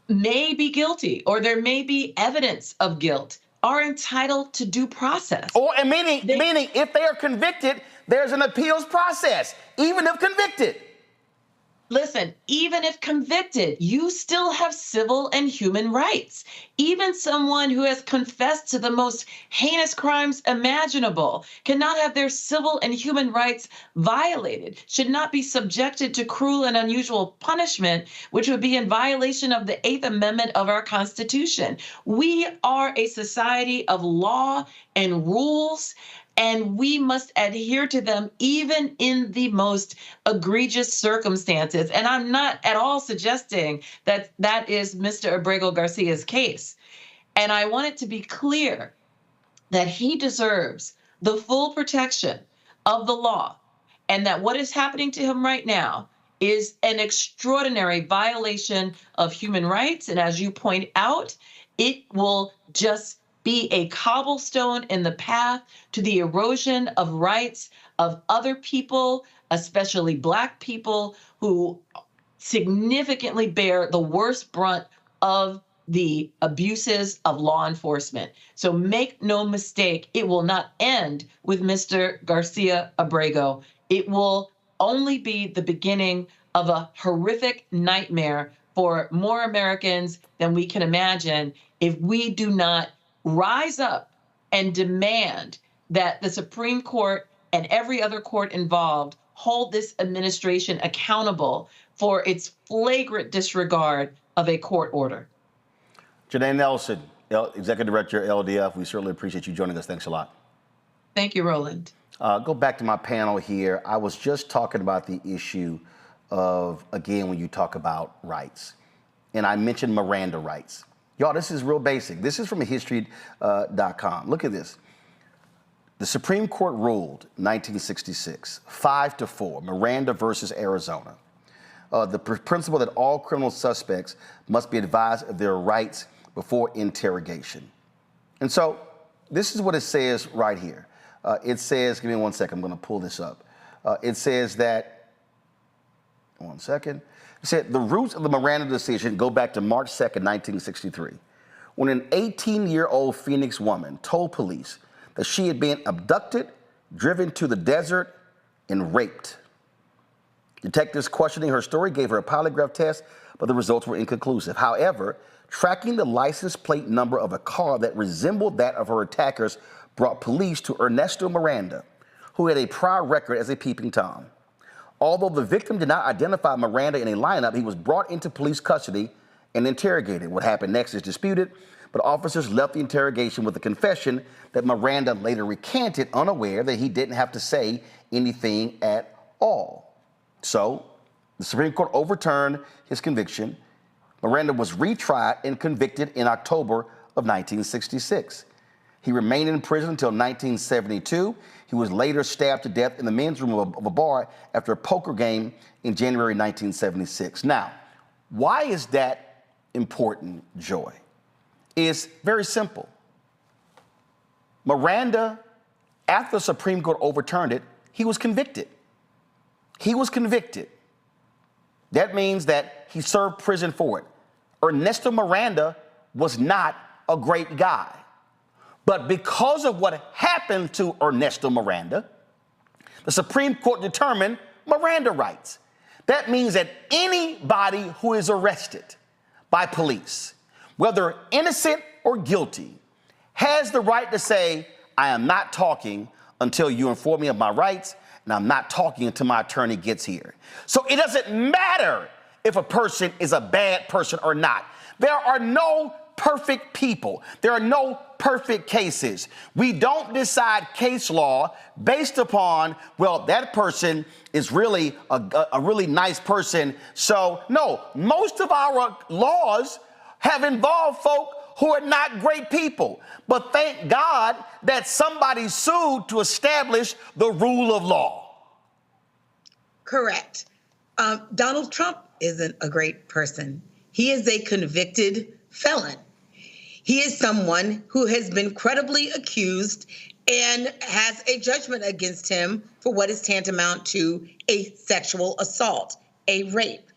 may be guilty or there may be evidence of guilt are entitled to due process. Meaning if they are convicted, there's an appeals process, even if convicted. Listen, even if convicted, you still have civil and human rights. Even someone who has confessed to the most heinous crimes imaginable cannot have their civil and human rights violated, should not be subjected to cruel and unusual punishment, which would be in violation of the 8th Amendment of our Constitution. We are a society of law and rules, and we must adhere to them even in the most egregious circumstances. And I'm not at all suggesting that that is Mr. Abrego Garcia's case. And I want it to be clear that he deserves the full protection of the law, and that what is happening to him right now is an extraordinary violation of human rights. And as you point out, it will just be a cobblestone in the path to the erosion of rights of other people, especially Black people, who significantly bear the worst brunt of the abuses of law enforcement. So make no mistake, it will not end with Mr. Garcia Abrego. It will only be the beginning of a horrific nightmare for more Americans than we can imagine if we do not rise up and demand that the Supreme Court and every other court involved hold this administration accountable for its flagrant disregard of a court order. Janae Nelson, Executive Director, LDF, we certainly appreciate you joining us. Thanks a lot. Thank you, Roland. Go back to my panel here. I was just talking about the issue of, again, when you talk about rights, and I mentioned Miranda rights. Y'all, this is real basic. This is from history.com. Look at this. The Supreme Court ruled 1966, 5-4, Miranda versus Arizona. The principle that all criminal suspects must be advised of their rights before interrogation. And so this is what it says right here. It says, give me 1 second, I'm going to pull this up. It says that, 1 second. It said the roots of the Miranda decision go back to March 2nd, 1963, when an 18-year-old Phoenix woman told police that she had been abducted, driven to the desert, and raped. Detectives questioning her story gave her a polygraph test, but the results were inconclusive. However, tracking the license plate number of a car that resembled that of her attackers brought police to Ernesto Miranda, who had a prior record as a peeping Tom. Although the victim did not identify Miranda in a lineup, he was brought into police custody and interrogated. What happened next is disputed, but officers left the interrogation with a confession that Miranda later recanted, unaware that he didn't have to say anything at all. So the Supreme Court overturned his conviction. Miranda was retried and convicted in October of 1966. He remained in prison until 1972. He was later stabbed to death in the men's room of a bar after a poker game in January 1976. Now, why is that important, Joy? It's very simple. Miranda, after the Supreme Court overturned it, he was convicted. He was convicted. That means that he served prison for it. Ernesto Miranda was not a great guy. But because of what happened to Ernesto Miranda, the Supreme Court determined Miranda rights. That means that anybody who is arrested by police, whether innocent or guilty, has the right to say, I am not talking until you inform me of my rights, and I'm not talking until my attorney gets here. So it doesn't matter if a person is a bad person or not. There are no perfect people. There are no perfect cases. We don't decide case law based upon, well, that person is really a really nice person. So no, most of our laws have involved folk who are not great people. But thank God that somebody sued to establish the rule of law. Correct. Donald Trump isn't a great person. He is a convicted felon. He is someone who has been credibly accused and has a judgment against him for what is tantamount to a sexual assault, a rape.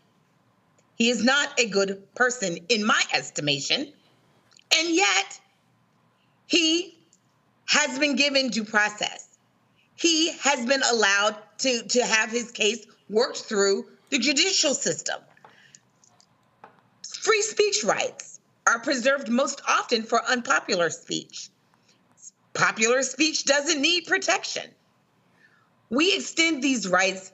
He is not a good person in my estimation, and yet he has been given due process. He has been allowed to have his case worked through the judicial system. Free speech rights are preserved most often for unpopular speech. Popular speech doesn't need protection. We extend these rights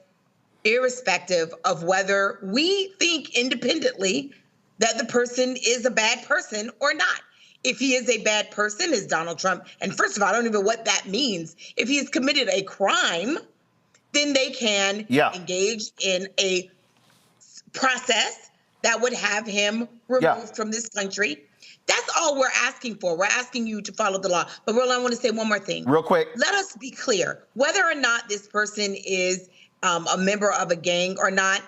irrespective of whether we think independently that the person is a bad person or not. If he is a bad person, as Donald Trump, and first of all, I don't even know what that means. If he has committed a crime, then they can engage in a process that would have him removed from this country. That's all we're asking for. We're asking you to follow the law. But Roland, I want to say one more thing. Real quick. Let us be clear. Whether or not this person is a member of a gang or not,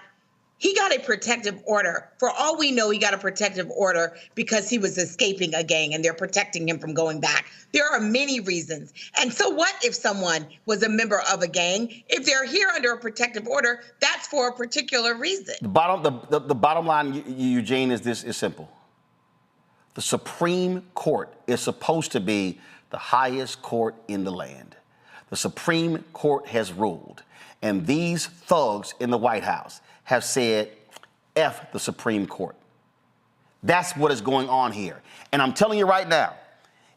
he got a protective order. For all we know, he got a protective order because he was escaping a gang and they're protecting him from going back. There are many reasons. And so what if someone was a member of a gang? If they're here under a protective order, that's for a particular reason. The bottom line, Eugene, is simple. The Supreme Court is supposed to be the highest court in the land. The Supreme Court has ruled, and these thugs in the White House have said, F the Supreme Court. That's what is going on here. And I'm telling you right now,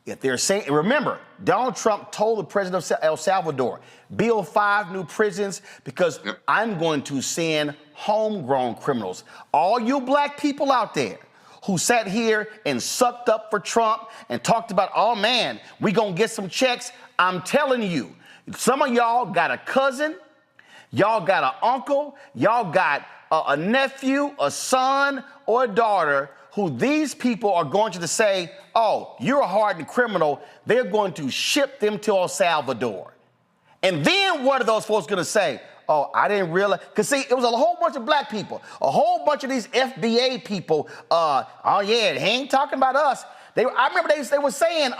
if they're saying, remember, Donald Trump told the president of El Salvador, build 5 new prisons because I'm going to send homegrown criminals. All you black people out there who sat here and sucked up for Trump and talked about, oh man, we gonna get some checks. I'm telling you, some of y'all got a cousin, y'all got an uncle, y'all got a nephew, a son, or a daughter who these people are going to say, oh, you're a hardened criminal. They're going to ship them to El Salvador. And then what are those folks going to say? Oh, I didn't realize. Because, see, it was a whole bunch of black people, a whole bunch of these FBA people. Oh, yeah, he ain't talking about us. I remember they were saying,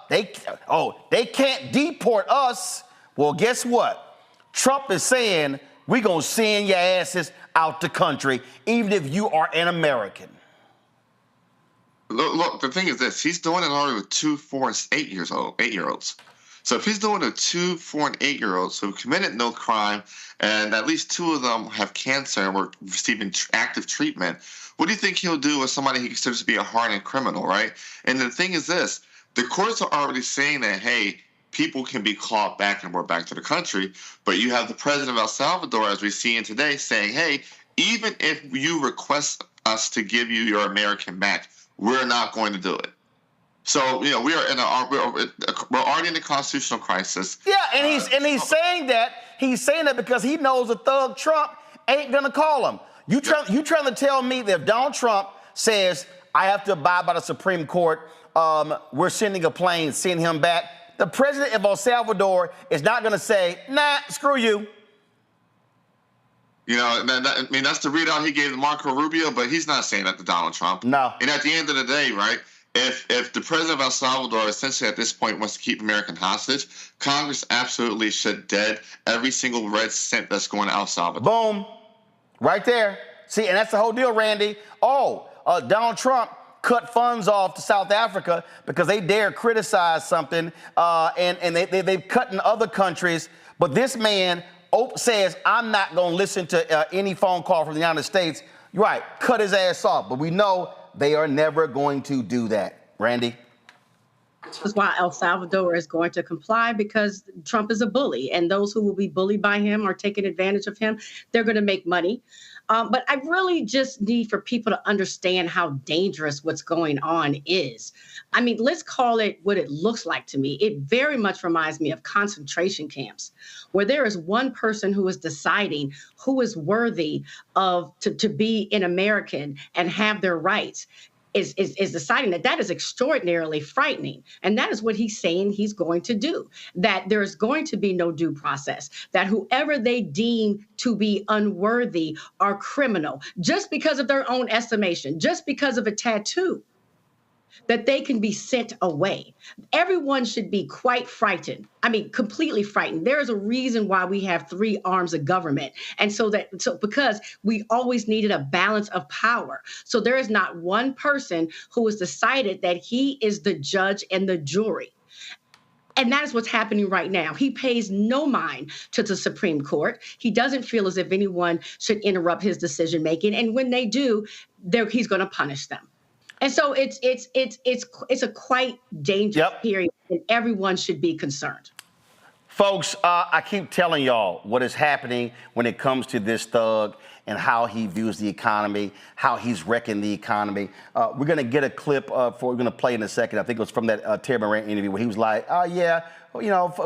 they can't deport us. Well, guess what? Trump is saying, we're going to send your asses out the country, even if you are an American. Look, the thing is this. He's doing it already with 2, 4, and 8-year-olds. So if he's doing it with 2, 4, and 8-year-olds who committed no crime, and at least 2 of them have cancer and were receiving active treatment, what do you think he'll do with somebody he considers to be a hardened criminal, right? And the thing is this. The courts are already saying that, hey, people can be called back and brought back to the country, but you have the president of El Salvador, as we see in today, saying, hey, even if you request us to give you your American back, we're not going to do it. So, you know, we're already in a constitutional crisis. Yeah, and he's saying that. He's saying that because he knows the thug Trump ain't gonna call him. You trying to tell me that if Donald Trump says I have to abide by the Supreme Court, we're sending a plane, send him back, the president of El Salvador is not gonna say, nah, screw you. You know, I mean, that's the readout he gave to Marco Rubio, but he's not saying that to Donald Trump. No. And at the end of the day, right, if the president of El Salvador essentially at this point wants to keep American hostage, Congress absolutely should dead every single red cent that's going to El Salvador. Boom. Right there. See, and that's the whole deal, Randy. Donald Trump cut funds off to South Africa because they dare criticize something, and they've cut in other countries. But this man says, I'm not going to listen to any phone call from the United States. You're right, cut his ass off. But we know they are never going to do that. Randy? This is why El Salvador is going to comply, because Trump is a bully, and those who will be bullied by him or taking advantage of him, they're going to make money. But I really just need for people to understand how dangerous what's going on is. I mean, let's call it what it looks like to me. It very much reminds me of concentration camps, where there is one person who is deciding who is worthy of to be an American and have their rights. Is deciding that is extraordinarily frightening. And that is what he's saying he's going to do, that there's going to be no due process, that whoever they deem to be unworthy are criminal, just because of their own estimation, just because of a tattoo, that they can be sent away. Everyone should be quite frightened. I mean, completely frightened. There is a reason why we have 3 arms of government. And so because we always needed a balance of power. So there is not one person who has decided that he is the judge and the jury. And that is what's happening right now. He pays no mind to the Supreme Court. He doesn't feel as if anyone should interrupt his decision making. And when they do, he's going to punish them. And so it's a quite dangerous period, and everyone should be concerned. Folks, I keep telling y'all what is happening when it comes to this thug and how he views the economy, how he's wrecking the economy. We're going to get a clip we're going to play in a second. I think it was from that Terry Moran interview where he was like,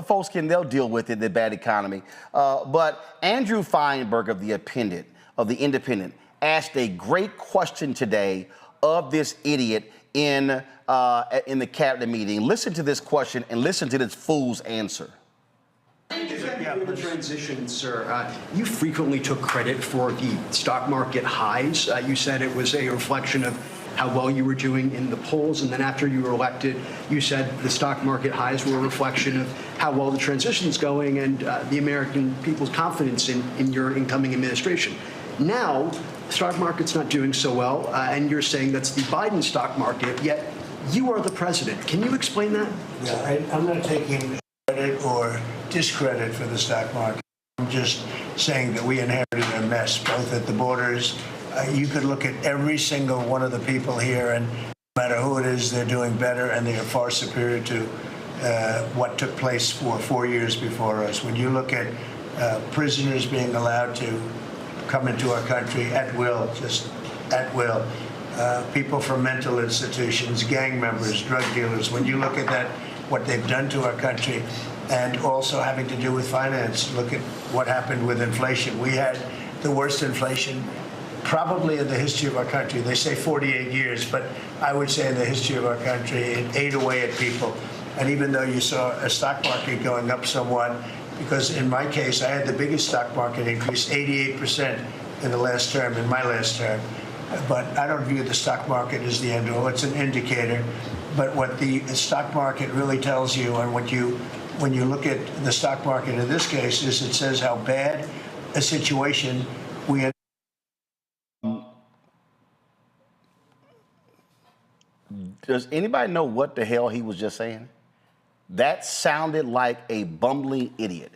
folks they'll deal with it, the bad economy. But Andrew Feinberg of The Independent asked a great question today of this idiot in the cabinet meeting. Listen to this question and listen to this fool's answer. During the transition, sir, you frequently took credit for the stock market highs. You said it was a reflection of how well you were doing in the polls, and then after you were elected, you said the stock market highs were a reflection of how well the transition is going and the American people's confidence in your incoming administration. Now, the stock market's not doing so well, and you're saying that's the Biden stock market, yet you are the president. Can you explain that? Yeah, I'm not taking credit or discredit for the stock market. I'm just saying that we inherited a mess, both at the borders. You could look at every single one of the people here, and No matter who it is, they're doing better, and they are far superior to what took place for 4 years before us. When you look at prisoners being allowed to come into our country at will, just at will, people from mental institutions, gang members, drug dealers, when you look at that, what they've done to our country, and also having to do with finance, look at what happened with inflation. We had the worst inflation probably in the history of our country. They say 48 years, but I would say in the history of our country, it ate away at people. And even though you saw a stock market going up somewhat, because in my case, I had the biggest stock market increase, 88% in the last term, in my last term. But I don't view the stock market as the end all. It's an indicator. But what the stock market really tells you, and when you look at the stock market in this case, is it says how bad a situation we end. Does anybody know what the hell he was just saying? That sounded like a bumbling idiot.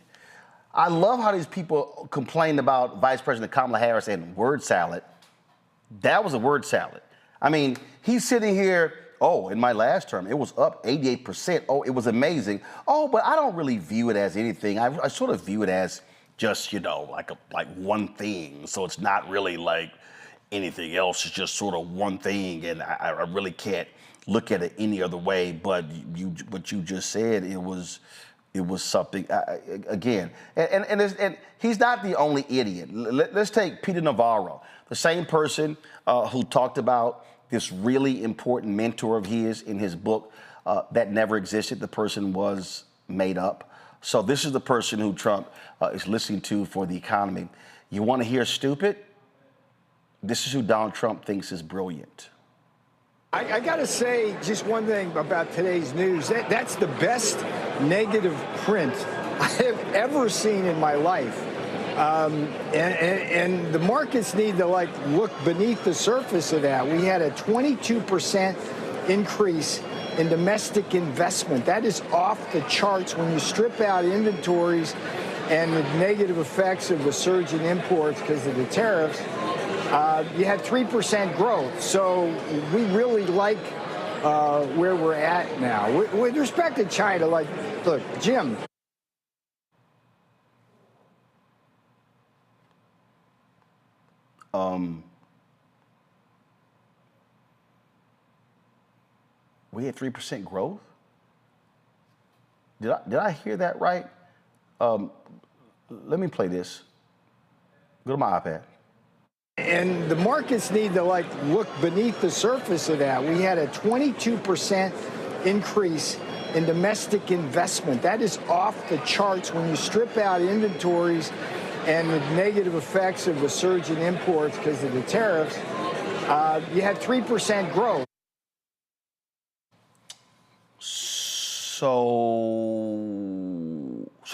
I love how these people complained about Vice President Kamala Harris and word salad. That was a word salad. I mean, he's sitting here, oh, in my last term, it was up 88%. Oh, it was amazing. Oh, but I don't really view it as anything. I sort of view it as just, you know, like one thing. So it's not really like anything else. It's just sort of one thing, and I really can't look at it any other way. But what you just said, it was something again. And he's not the only idiot. Let's take Peter Navarro, the same person who talked about this really important mentor of his in his book that never existed. The person was made up. So this is the person who Trump is listening to for the economy. You want to hear stupid? This is who Donald Trump thinks is brilliant. I got to say just one thing about today's news. That's the best negative print I have ever seen in my life. And the markets need to look beneath the surface of that. We had a 22% increase in domestic investment. That is off the charts when you strip out inventories and the negative effects of the surge in imports because of the tariffs. You had 3% growth. So we really like where we're at now. With respect to China, look, Jim. We had 3% growth? Did I hear that right? Let me play this. Go to my iPad. And the markets need to look beneath the surface of that. We had a 22% increase in domestic investment. That is off the charts when you strip out inventories and the negative effects of the surge in imports because of the tariffs. You had 3% growth. So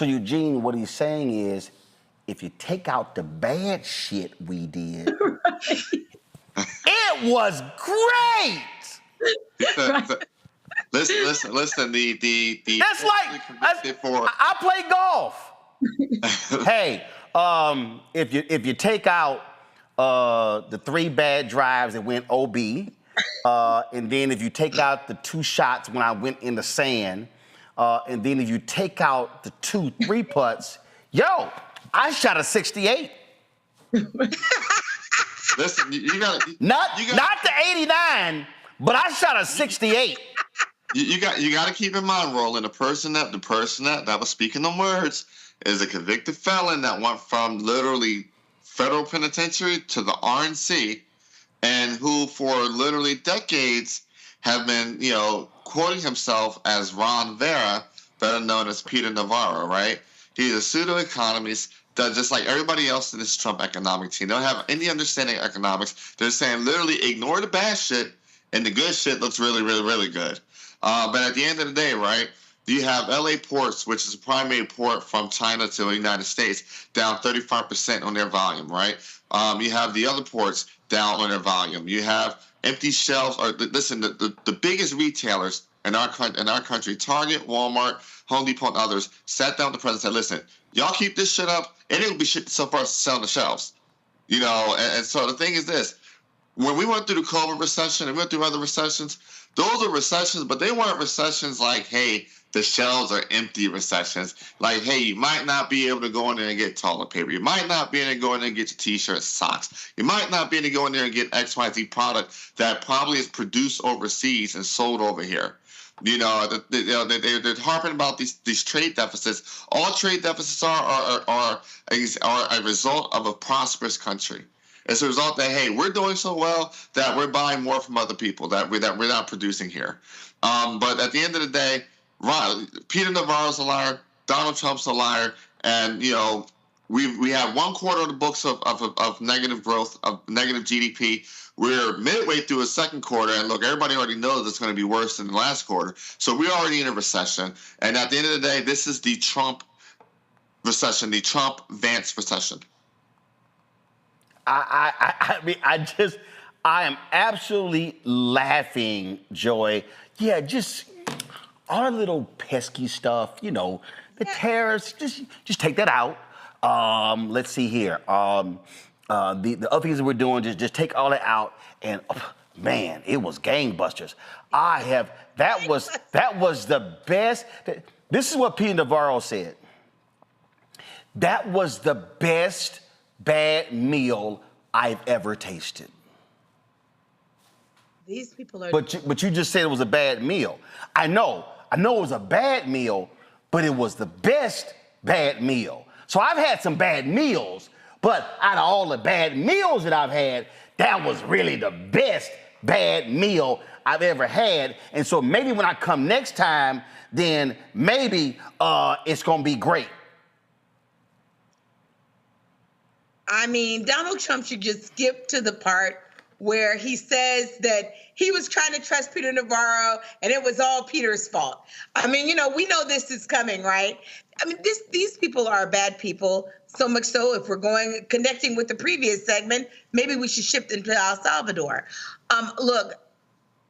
Eugene, what he's saying is, if you take out the bad shit we did, it was great. Listen. That's like I play golf. Hey, if you take out the 3 bad drives that went OB, and then if you take out the 2 shots when I went in the sand, and then if you take out the 2 3-putts, yo, I shot a 68. Listen, you got not the 89, but I shot a 68. You got to keep in mind, Roland, the person that was speaking the words is a convicted felon that went from literally federal penitentiary to the RNC, and who for literally decades have been, quoting himself as Ron Vera, better known as Peter Navarro, right? He's a pseudo-economist that, just like everybody else in this Trump economic team, they don't have any understanding of economics. They're saying literally ignore the bad shit, and the good shit looks really, really, really good. But at the end of the day, right, you have LA ports, which is a primary port from China to the United States, down 35% on their volume, right? You have the other ports down on their volume. You have empty shelves. Listen, the biggest retailers in our country, Target, Walmart, Home Depot, and others, sat down with the president and said, listen, y'all keep this shit up, and it'll be shit so far to sell on the shelves. And so the thing is this. when we went through the COVID recession and we went through other recessions, those are recessions, but they weren't recessions like, hey, the shelves are empty recessions. Like, hey, you might not be able to go in there and get toilet paper. You might not be able to go in there and get your t-shirts, socks. You might not be able to go in there and get XYZ product that probably is produced overseas and sold over here. You know, they're harping about these trade deficits. All trade deficits are a result of a prosperous country. It's a result that, hey, we're doing so well that we're buying more from other people that we're not producing here. But at the end of the day, Peter Navarro's a liar, Donald Trump's a liar, and you know we have 1 quarter of the books of negative growth, of negative GDP. We're midway through a second quarter, and look, everybody already knows it's going to be worse than the last quarter. So we're already in a recession, and at the end of the day, this is the Trump recession, the Trump-Vance recession. I mean, I am absolutely laughing, Joy. Yeah, just all the little pesky stuff, you know, the tariffs, just take that out. Let's see here. The other things that we're doing, just take all that out. And man, it was gangbusters. That was the best. This is what Peter Navarro said. That was the best bad meal I've ever tasted. These people are. But you just said it was a bad meal. I know it was a bad meal, but it was the best bad meal. So I've had some bad meals, but out of all the bad meals that I've had, that was really the best bad meal I've ever had. And so maybe when I come next time, then maybe it's gonna be great. I mean, Donald Trump should just skip to the part where he says that he was trying to trust Peter Navarro and it was all Peter's fault. I mean, you know, we know this is coming, right? I mean, these people are bad people, so much so if we're connecting with the previous segment, maybe we should shift into El Salvador. Look,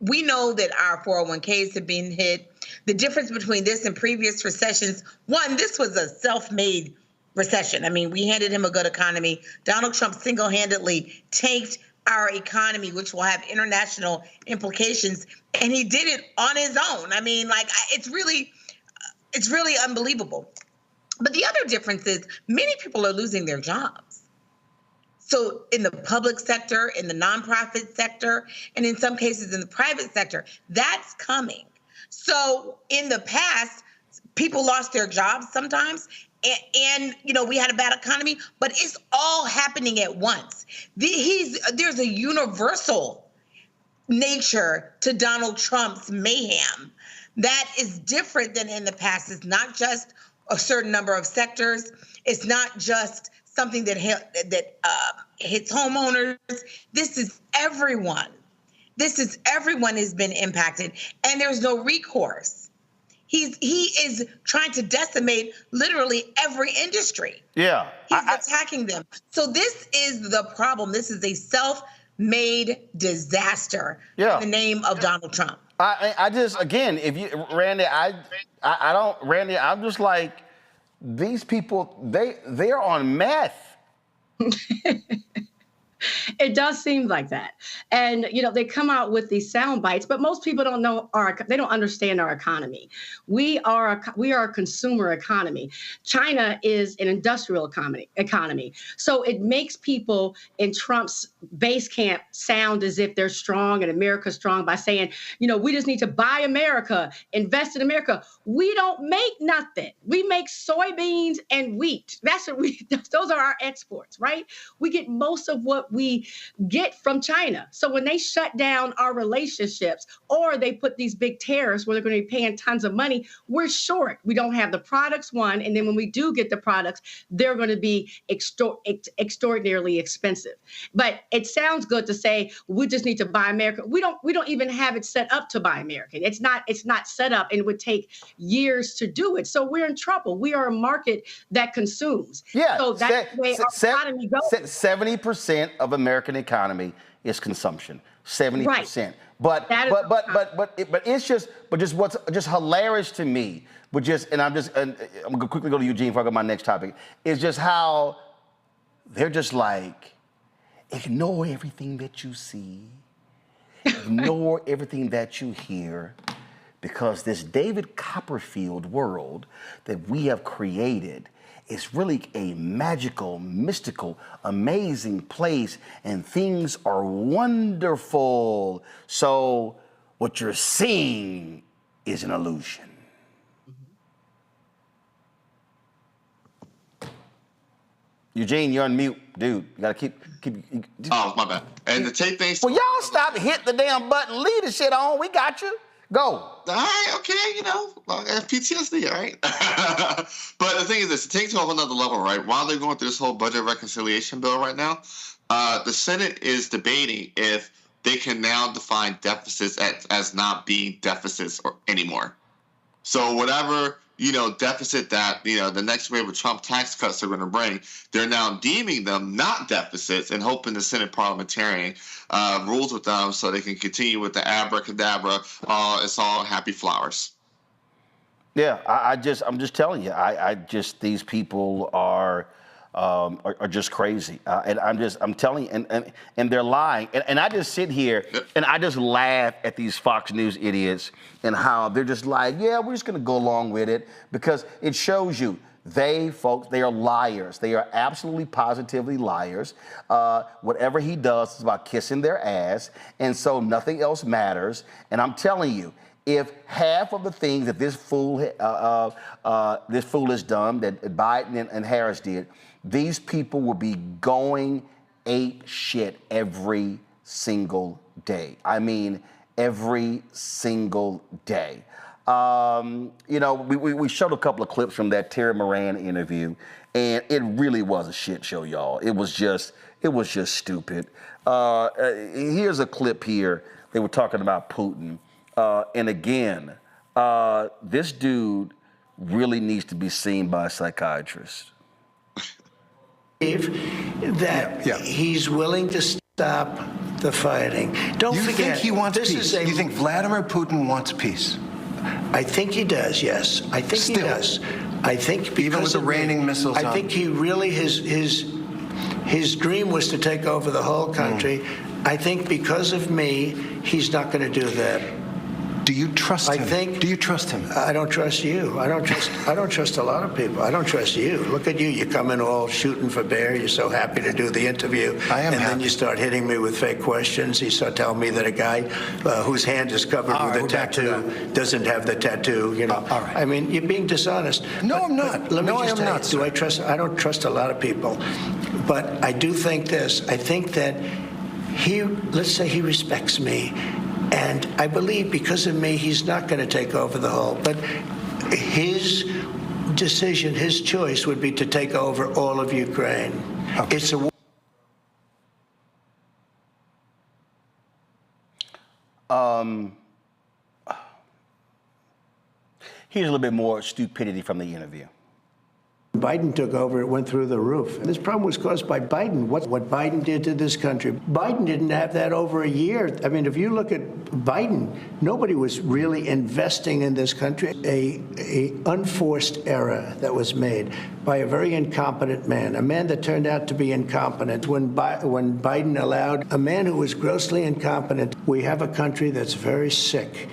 we know that our 401ks have been hit. The difference between this and previous recessions, one, this was a self-made recession. I mean, we handed him a good economy. Donald Trump single-handedly tanked our economy, which will have international implications, and he did it on his own. I mean, like, it's really unbelievable. But the other difference is many people are losing their jobs. So in the public sector, in the nonprofit sector, and in some cases in the private sector, that's coming. So in the past, people lost their jobs sometimes, and you know, we had a bad economy, but it's all happening at once. There's a universal nature to Donald Trump's mayhem that is different than in the past. It's not just a certain number of sectors. It's not just something that hits homeowners. This is everyone. Everyone has been impacted, and there's no recourse. He is trying to decimate literally every industry. Yeah. He's attacking them. So this is the problem. This is a self-made disaster in the name of Donald Trump. I just, again, if you, Randy, Randy, I'm just like, these people, they're on meth. It does seem like that. And, you know, they come out with these sound bites, but most people don't know they don't understand our economy. We are a consumer economy. China is an industrial economy. So it makes people in Trump's base camp sound as if they're strong and America's strong by saying, you know, we just need to buy America, invest in America. We don't make nothing. We make soybeans and wheat. Those are our exports, right? We get most of what we get from China. So when they shut down our relationships or they put these big tariffs where they're going to be paying tons of money, we're short. We don't have the products, one. And then when we do get the products, they're going to be extraordinarily expensive. But it sounds good to say we just need to buy America. We don't even have it set up to buy American. It's not set up, and it would take years to do it. So we're in trouble. We are a market that consumes. Yeah. So that's the way our economy goes. 70% of American economy is consumption. 70%. Right. But it's just what's just hilarious to me. I'm gonna quickly go to Eugene before I go to my next topic. Is just how they're just like, Ignore everything that you see. Ignore everything that you hear, because this David Copperfield world that we have created is really a magical, mystical, amazing place, and things are wonderful. So what you're seeing is an illusion. Eugene, you're on mute, dude. You gotta keep. Oh, my bad. And to take things. Well, y'all stop hitting the damn button. Leave the shit on. We got you. Go. All right, okay, you know, I have PTSD, all right? But the thing is this, to take it to a whole nother level, right? While they're going through this whole budget reconciliation bill right now, the Senate is debating if they can now define deficits as not being deficits anymore. So whatever, you know, deficit that, you know, the next wave of Trump tax cuts are going to bring, they're now deeming them not deficits and hoping the Senate parliamentarian rules with them so they can continue with the abracadabra, it's all happy flowers. Yeah, I'm just telling you, these people are just crazy, and I'm telling you, and they're lying, and I just sit here and I just laugh at these Fox News idiots and how they're just like, yeah, we're just gonna go along with it, because it shows you they are liars. They are absolutely positively liars. Whatever he does is about kissing their ass, and so nothing else matters. And I'm telling you, if half of the things that this fool has done, that Biden and Harris did, these people will be going ape shit every single day. I mean, every single day. You know, we showed a couple of clips from that Terry Moran interview, and it really was a shit show, y'all. It was just stupid. Here's a clip here. They were talking about Putin. And again, this dude really needs to be seen by a psychiatrist. That he's willing to stop the fighting. Don't forget, you think he wants peace? You think Vladimir Putin wants peace? I think he does, yes. I think he does. I think because even with the raining missiles I think he really, his dream was to take over the whole country. I think because of me, he's not going to do that. Do you trust him? Do you trust him? I don't trust you. I don't trust a lot of people. I don't trust you. Look at you. You come in all shooting for bear. You're so happy to do the interview. I am And happy. then you start hitting me with fake questions. You start telling me that a guy whose hand is covered with a tattoo doesn't have the tattoo. You know. All right. I mean, you're being dishonest. No, I'm not. Let me No, just I am tell not, you, sir. do I trust? I don't trust a lot of people. But I do think this. I think that let's say he respects me. And I believe because of me, he's not going to take over the whole. But his decision, his choice would be to take over all of Ukraine. Okay. It's a Here's a little bit more stupidity from the interview. Biden took over, it went through the roof. And this problem was caused by Biden. What Biden did to this country. Biden didn't have that over a year. I mean, if you look at Biden, nobody was really investing in this country. A unforced error that was made by a very incompetent man, a man that turned out to be incompetent. When Biden allowed a man who was grossly incompetent, we have a country that's very sick.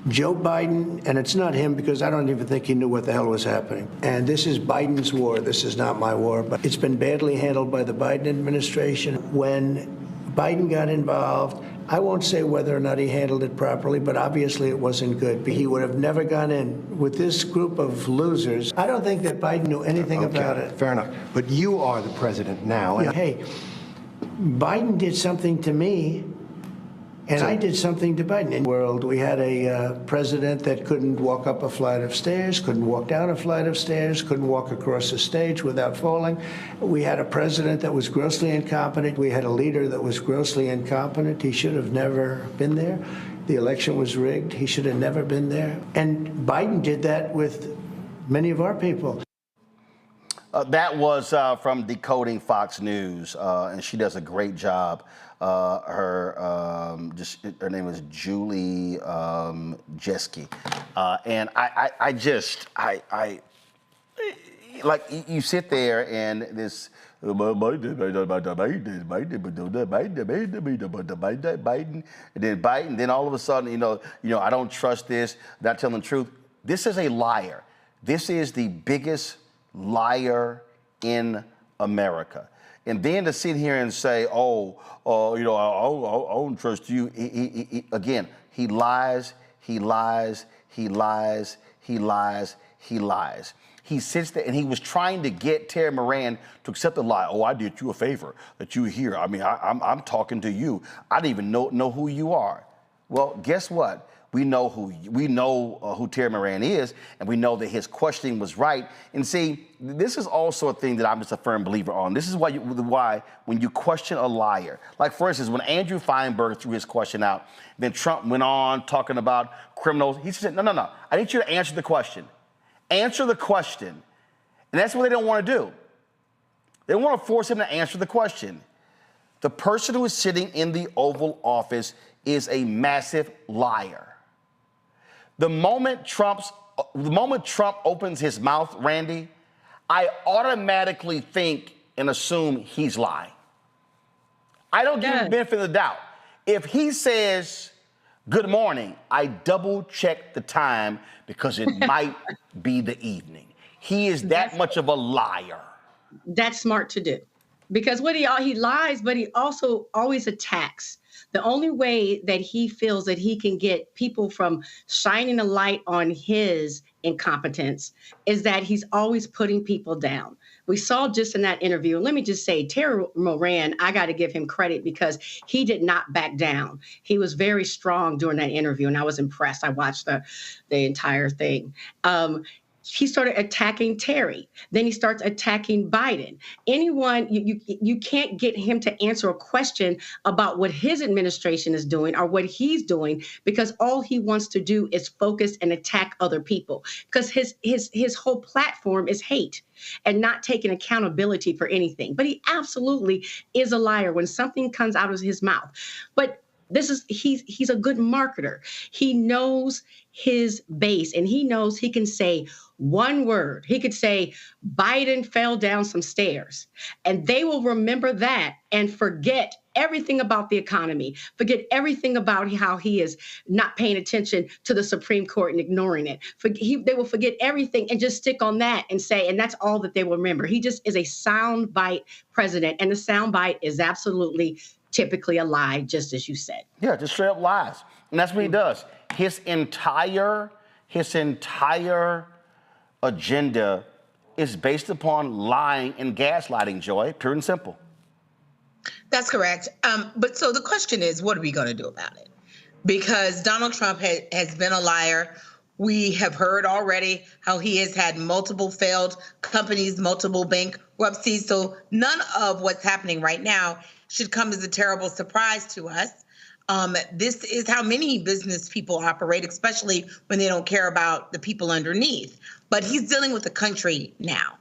Joe Biden, and it's not him because I don't even think he knew what the hell was happening. And this is Biden's war. This is not my war. But it's been badly handled by the Biden administration. When Biden got involved, I won't say whether or not he handled it properly, but obviously it wasn't good. He would have never gone in with this group of losers. I don't think that Biden knew anything about it. Fair enough. But you are the president now. Yeah, hey, Biden did something to me. And I did something to Biden. In the world, we had a president that couldn't walk up a flight of stairs, couldn't walk down a flight of stairs, couldn't walk across a stage without falling. We had a president that was grossly incompetent. We had a leader that was grossly incompetent. He should have never been there. The election was rigged. He should have never been there. And Biden did that with many of our people. That was from Decoding Fox News, and she does a great job. Her name is Julie Jeske, and like you sit there and this Biden, and then all of a sudden, I don't trust this, not telling the truth. This is a liar. This is the biggest liar in America. And then to sit here and say, I don't trust you. Again, he lies, he lies, he lies, he lies, he lies. He sits there and he was trying to get Terry Moran to accept the lie. Oh, I did you a favor that you were here. I mean, I'm talking to you. I didn't even know who you are. Well, guess what? We know who Terry Moran is, and we know that his questioning was right. And see, this is also a thing that I'm just a firm believer on. This is why when you question a liar, like for instance, when Andrew Feinberg threw his question out, then Trump went on talking about criminals. He said, no, I need you to answer the question. Answer the question. And that's what they don't want to do. They want to force him to answer the question. The person who is sitting in the Oval Office is a massive liar. The moment Trump opens his mouth, Randy, I automatically think and assume he's lying. I don't give him the benefit of the doubt. If he says, good morning, I double check the time because it might be the evening. He is that much of a liar. That's smart to do. Because he lies, but he also always attacks. The only way that he feels that he can get people from shining a light on his incompetence is that he's always putting people down. We saw just in that interview, and let me just say, Terry Moran, I got to give him credit because he did not back down. He was very strong during that interview, and I was impressed. I watched the entire thing. He started attacking Terry. Then he starts attacking Biden. Anyone, you can't get him to answer a question about what his administration is doing or what he's doing because all he wants to do is focus and attack other people because his whole platform is hate and not taking accountability for anything. But he absolutely is a liar when something comes out of his mouth. But he's a good marketer. He knows his base and he knows he can say one word. He could say Biden fell down some stairs and they will remember that and forget everything about the economy, forget everything about how he is not paying attention to the Supreme Court and ignoring it. They will forget everything and just stick on that and say, and that's all that they will remember. He just is a soundbite president, and the soundbite is absolutely typically a lie, just as you said. Yeah, just straight up lies. And that's what he does. His entire agenda is based upon lying and gaslighting, Joy, pure and simple. That's correct. But so the question is, what are we going to do about it? Because Donald Trump has been a liar. We have heard already how he has had multiple failed companies, multiple bankruptcies. So none of what's happening right now should come as a terrible surprise to us. This is how many business people operate, especially when they don't care about the people underneath. But he's dealing with the country now.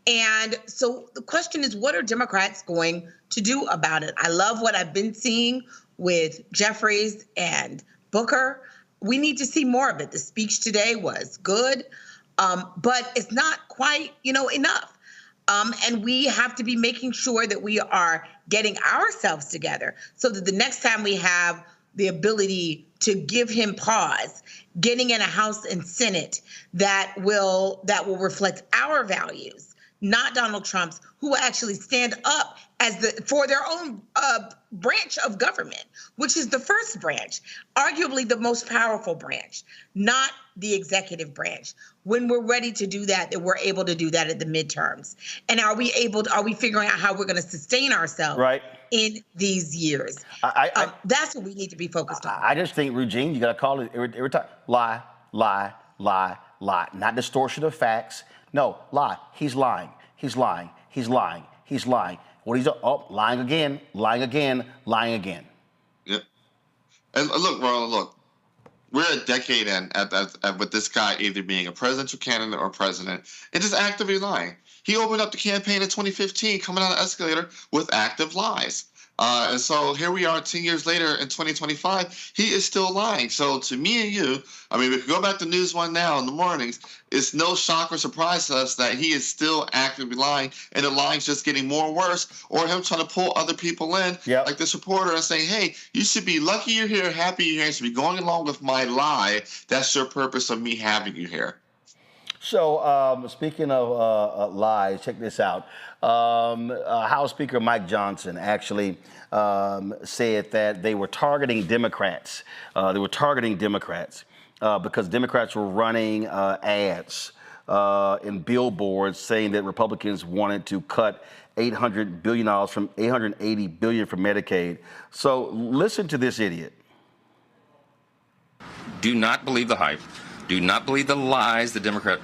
And so the question is, what are Democrats going to do about it? I love what I've been seeing with Jeffries and Booker. We need to see more of it. The speech today was good, but it's not quite, enough. And we have to be making sure that we are getting ourselves together so that the next time we have the ability to give him pause, getting in a House and Senate that will reflect our values, not Donald Trump's, who will actually stand up for their own branch of government, which is the first branch, arguably the most powerful branch, not the executive branch. When we're ready to do that, then we're able to do that at the midterms. And are we figuring out how we're going to sustain ourselves in these years? That's what we need to be focused on. I just think, Regine, you got to call it every time. Lie, lie, lie, lie. Not distortion of facts. No, lie. He's lying. He's lying. He's lying. He's lying. What he's doing? Oh, lying again, lying again, lying again. Yep. And look, Ronald, we're a decade in with this guy either being a presidential candidate or president and just actively lying. He opened up the campaign in 2015, coming on an escalator with active lies. And so here we are 10 years later in 2025, he is still lying. So to me and you, I mean, if we go back to News One now in the mornings, it's no shock or surprise to us that he is still actively lying, and the lying's just getting more and worse, or him trying to pull other people in, like this reporter, and saying, hey, you should be lucky you're here, happy you're here, you should be going along with my lie. That's your purpose of me having you here. So, speaking of lies, check this out. House Speaker Mike Johnson actually said that they were targeting Democrats. Because Democrats were running ads in billboards saying that Republicans wanted to cut $800 billion from $880 billion from Medicaid. So listen to this idiot. Do not believe the hype. Do not believe the lies the Democrat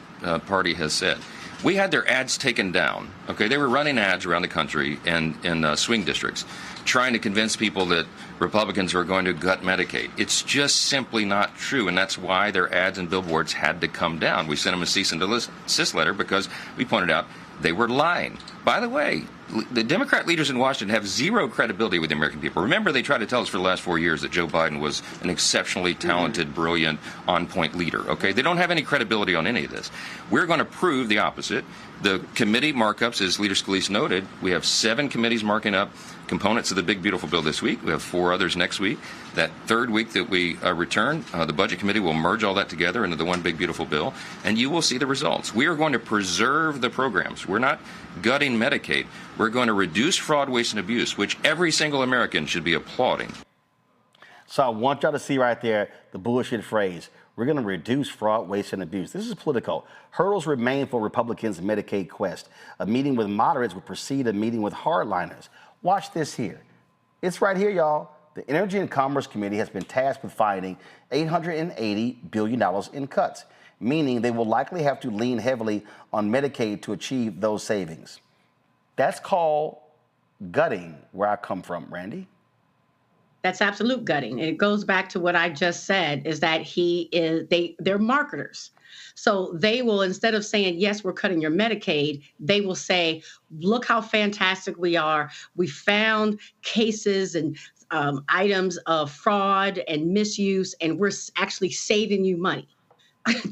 Party has said. We had their ads taken down. Okay, they were running ads around the country and in swing districts, trying to convince people that Republicans were going to gut Medicaid. It's just simply not true, and that's why their ads and billboards had to come down. We sent them a cease and desist letter because we pointed out they were lying. By the way, the Democrat leaders in Washington have zero credibility with the American people. Remember, they tried to tell us for the last 4 years that Joe Biden was an exceptionally talented, brilliant, on-point leader. Okay, they don't have any credibility on any of this. We're going to prove the opposite. The committee markups, as Leader Scalise noted, we have 7 committees marking up components of the big, beautiful bill this week. We have 4 others next week. That third week that we return, the Budget Committee will merge all that together into the one big, beautiful bill, and you will see the results. We are going to preserve the programs. We're not gutting Medicaid. We're going to reduce fraud, waste, and abuse, which every single American should be applauding. So I want y'all to see right there the bullshit phrase. We're going to reduce fraud, waste, and abuse. This is political. Hurdles remain for Republicans' Medicaid quest. A meeting with moderates would precede a meeting with hardliners. Watch this here. It's right here, y'all. The Energy and Commerce Committee has been tasked with finding $880 billion in cuts, meaning they will likely have to lean heavily on Medicaid to achieve those savings. That's called gutting, where I come from, Randy. That's absolute gutting. And it goes back to what I just said, is that they're marketers. So they will, instead of saying, yes, we're cutting your Medicaid, they will say, look how fantastic we are. We found cases and items of fraud and misuse, and we're actually saving you money.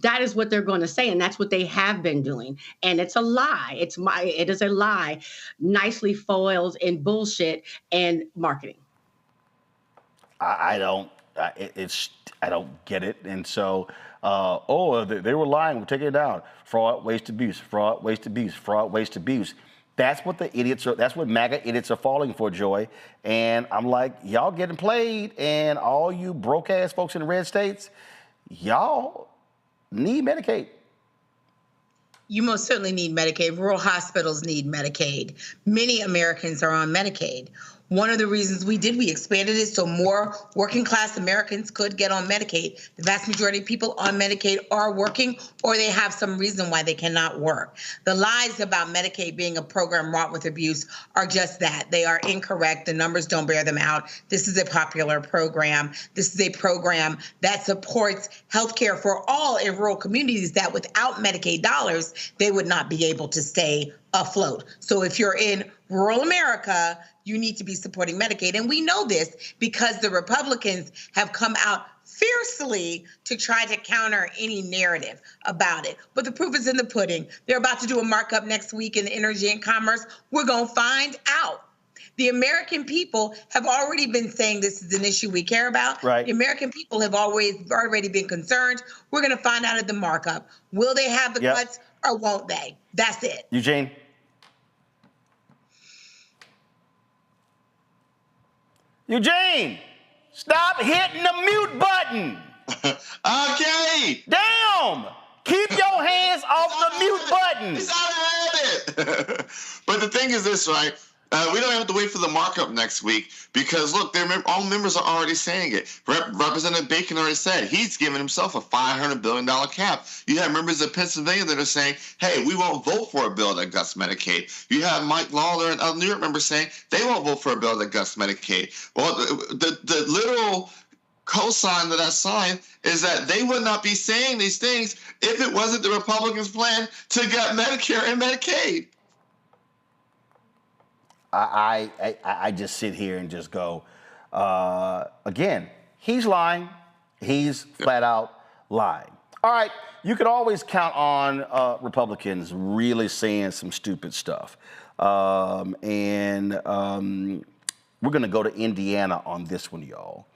That is what they're going to say, and that's what they have been doing. And it's a lie. It is a lie, nicely foiled in bullshit and marketing. I don't get it. And so, they were lying. We're taking it down. Fraud, waste, abuse. Fraud, waste, abuse. Fraud, waste, abuse. That's what the idiots are. That's what MAGA idiots are falling for, Joy. And I'm like, y'all getting played. And all you broke ass folks in the red states, y'all need Medicaid. You most certainly need Medicaid. Rural hospitals need Medicaid. Many Americans are on Medicaid. One of the reasons we expanded it so more working class Americans could get on Medicaid. The vast majority of people on Medicaid are working, or they have some reason why they cannot work. The lies about Medicaid being a program wrought with abuse are just that. They are incorrect. The numbers don't bear them out. This is a popular program. This is a program that supports health care for all in rural communities that without Medicaid dollars, they would not be able to stay afloat. So if you're in rural America, you need to be supporting Medicaid. And we know this because the Republicans have come out fiercely to try to counter any narrative about it. But the proof is in the pudding. They're about to do a markup next week in Energy and Commerce. We're going to find out. The American people have already been saying this is an issue we care about. Right. The American people have already been concerned. We're going to find out at the markup. Will they have the cuts or won't they? That's it. Eugene? Eugene, stop hitting the mute button. Okay. Damn. Keep your hands off the mute button. It's out of habit. But the thing is this, right? We don't have to wait for the markup next week because, look, all members are already saying it. Representative Bacon already said he's giving himself a $500 billion cap. You have members of Pennsylvania that are saying, hey, we won't vote for a bill that guts Medicaid. You have Mike Lawler and other New York members saying they won't vote for a bill that guts Medicaid. Well, the literal cosign that I signed is that they would not be saying these things if it wasn't the Republicans' plan to gut Medicare and Medicaid. I just sit here and just go, again, he's lying. He's flat out lying. All right, you can always count on Republicans really saying some stupid stuff. We're going to go to Indiana on this one, y'all.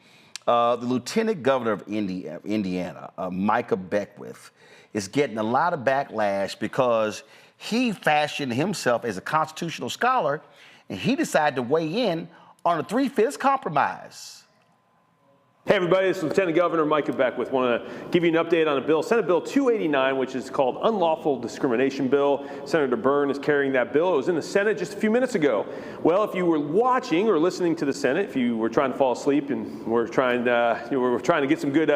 The Lieutenant Governor of Indiana, Micah Beckwith, is getting a lot of backlash because he fashioned himself as a constitutional scholar, and he decided to weigh in on a 3/5 compromise. Hey everybody, this is Lieutenant Governor Micah Beckwith. Want to give you an update on a bill, Senate Bill 289, which is called Unlawful Discrimination Bill. Senator Byrne is carrying that bill. It was in the Senate just a few minutes ago. Well, if you were watching or listening to the Senate, if you were trying to fall asleep and we're trying to get some good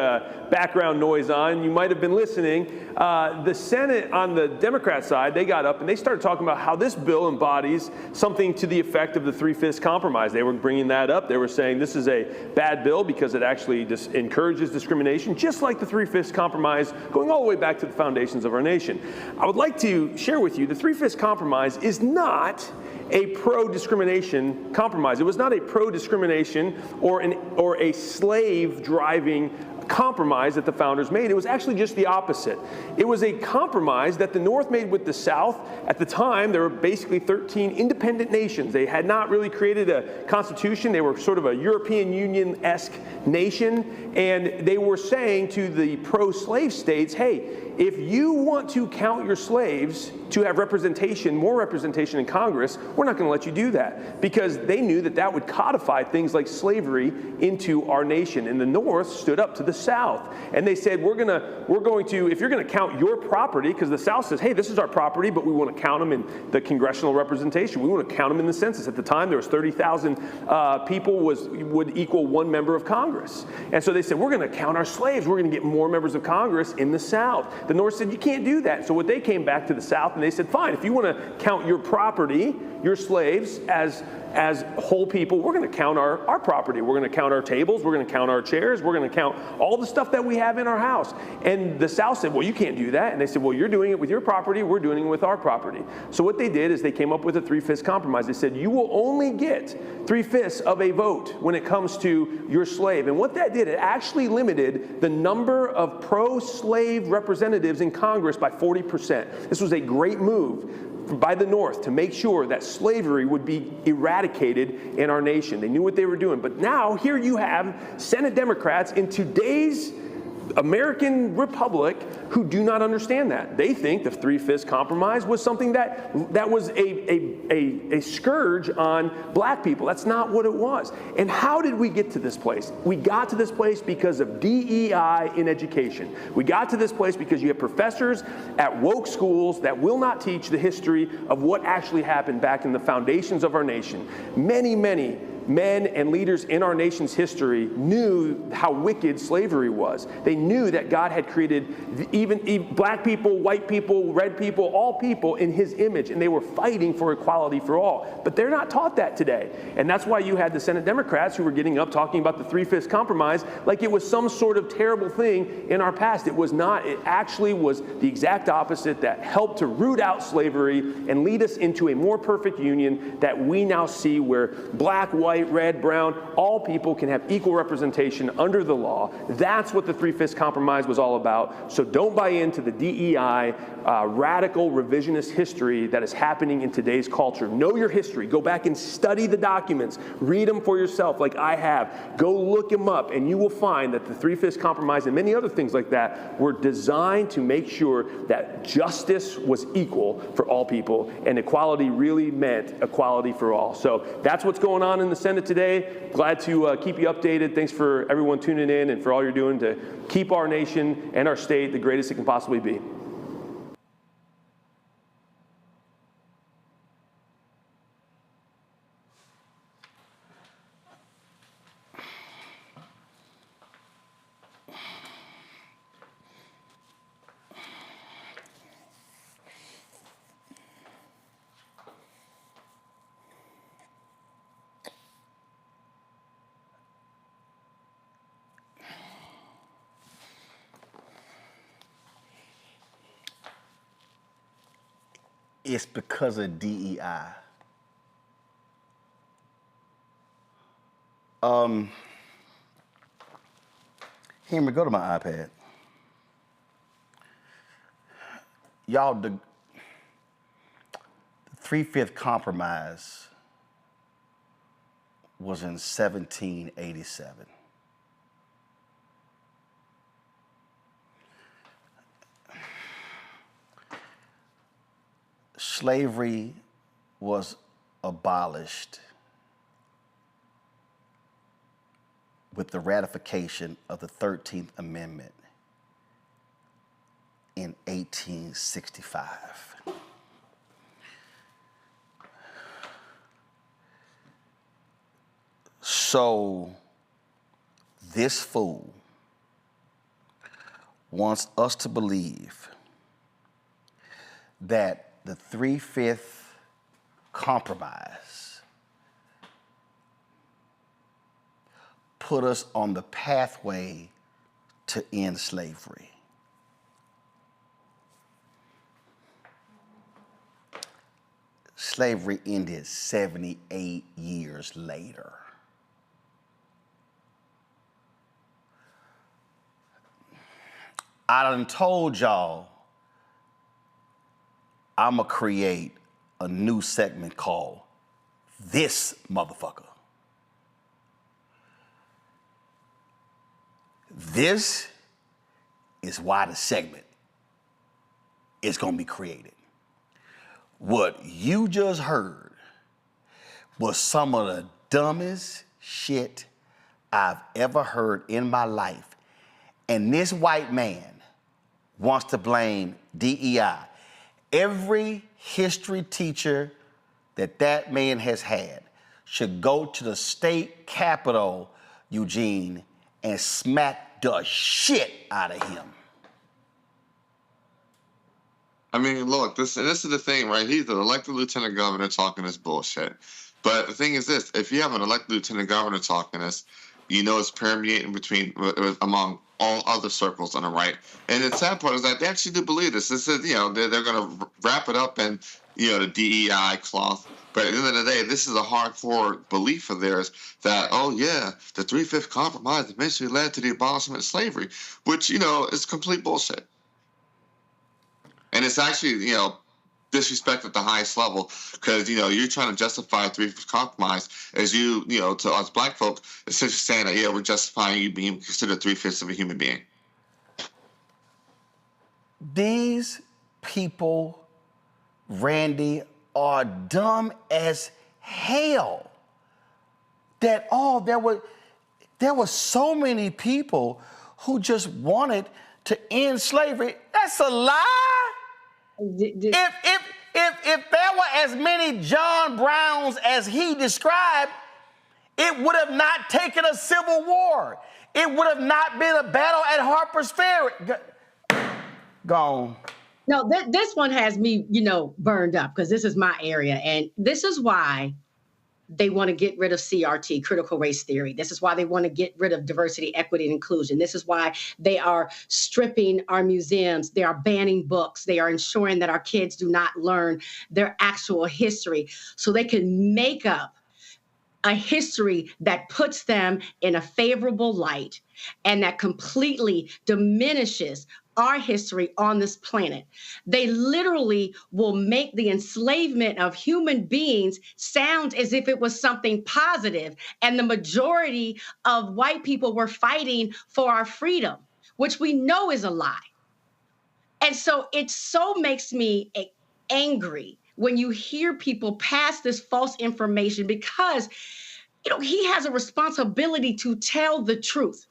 background noise on, you might have been listening. The Senate on the Democrat side, they got up and they started talking about how this bill embodies something to the effect of the 3/5 compromise. They were bringing that up. They were saying this is a bad bill because it actually encourages discrimination, just like the 3/5 compromise, going all the way back to the foundations of our nation. I would like to share with you the 3/5 compromise is not a pro-discrimination compromise. It was not a pro-discrimination or a slave-driving compromise that the founders made. It was actually just the opposite. It was a compromise that the North made with the South. At the time, there were basically 13 independent nations. They had not really created a constitution. They were sort of a European Union-esque nation, and they were saying to the pro-slave states, hey, if you want to count your slaves to have representation, more representation in Congress, we're not going to let you do that, because they knew that that would codify things like slavery into our nation. And the North stood up to the South, and they said, we're going to, if you're going to count your property, because the South says, hey, this is our property, but we want to count them in the congressional representation. We want to count them in the census. At the time, there was 30,000 people would equal one member of Congress. And so they said, we're going to count our slaves. We're going to get more members of Congress in the South. The North said, you can't do that. So what they came back to the South and they said, fine, if you want to count your property, your slaves, as whole people, we're going to count our property. We're going to count our tables. We're going to count our chairs. We're going to count all the stuff that we have in our house. And the South said, well, you can't do that. And they said, well, you're doing it with your property. We're doing it with our property. So what they did is they came up with a 3/5 compromise. They said, you will only get 3/5 of a vote when it comes to your slave. And what that did, it actually limited the number of pro-slave representatives in Congress by 40%. This was a great move by the North to make sure that slavery would be eradicated in our nation. They knew what they were doing. But now here you have Senate Democrats in today's American republic who do not understand that. They think the 3/5 compromise was something that was a scourge on black people. That's not what it was. And how did we get to this place? We got to this place because of DEI in education. We got to this place because you have professors at woke schools that will not teach the history of what actually happened back in the foundations of our nation. Many men and leaders in our nation's history knew how wicked slavery was. They knew that God had created even black people, white people, red people, all people in his image, and they were fighting for equality for all. But they're not taught that today. And that's why you had the Senate Democrats who were getting up talking about the 3/5 compromise like it was some sort of terrible thing in our past. It was not. It actually was the exact opposite that helped to root out slavery and lead us into a more perfect union that we now see, where black, white, red, brown, all people can have equal representation under the law. That's what the 3/5 compromise was all about. So don't buy into the DEI radical revisionist history that is happening in today's culture. Know your history. Go back and study the documents. Read them for yourself like I have. Go look them up, and you will find that the 3/5 compromise and many other things like that were designed to make sure that justice was equal for all people, and equality really meant equality for all. So that's what's going on in the Senate today. Glad to keep you updated. Thanks for everyone tuning in and for all you're doing to keep our nation and our state the greatest it can possibly be. It's because of DEI. Henry, go to my iPad. Y'all, the 3/5 compromise was in 1787. Slavery was abolished with the ratification of the 13th Amendment in 1865. So this fool wants us to believe that the 3/5 compromise put us on the pathway to end slavery. Slavery ended 78 years later. I done told y'all I'ma create a new segment called This Motherfucker. This is why the segment is gonna be created. What you just heard was some of the dumbest shit I've ever heard in my life. And this white man wants to blame DEI. Every history teacher that man has had should go to the state capitol, Eugene, and smack the shit out of him. I mean, look, this is the thing, right? He's an elected lieutenant governor talking this bullshit. But the thing is this: if you have an elected lieutenant governor talking this, you know it's permeating among all other circles on the right. And the sad part is that they actually do believe this. This is, they're going to wrap it up in, the DEI cloth. But at the end of the day, this is a hardcore belief of theirs that, oh yeah, the 3/5 compromise eventually led to the abolishment of slavery, which, is complete bullshit. And it's actually, disrespect at the highest level, because you're trying to justify 3/5 compromise as to us black folk, essentially saying that we're justifying you being considered 3/5 of a human being. These people, Randy, are dumb as hell. There were so many people who just wanted to end slavery. That's a lie. If there were as many John Browns as he described, it would have not taken a civil war. It would have not been a battle at Harper's Ferry. Gone. No, this one has me, burned up, because this is my area. And this is why they want to get rid of CRT, critical race theory. This is why they want to get rid of diversity, equity, and inclusion. This is why they are stripping our museums. They are banning books. They are ensuring that our kids do not learn their actual history so they can make up a history that puts them in a favorable light and that completely diminishes our history on this planet. They literally will make the enslavement of human beings sound as if it was something positive, and the majority of white people were fighting for our freedom, which we know is a lie. And so it so makes me angry when you hear people pass this false information, because he has a responsibility to tell the truth.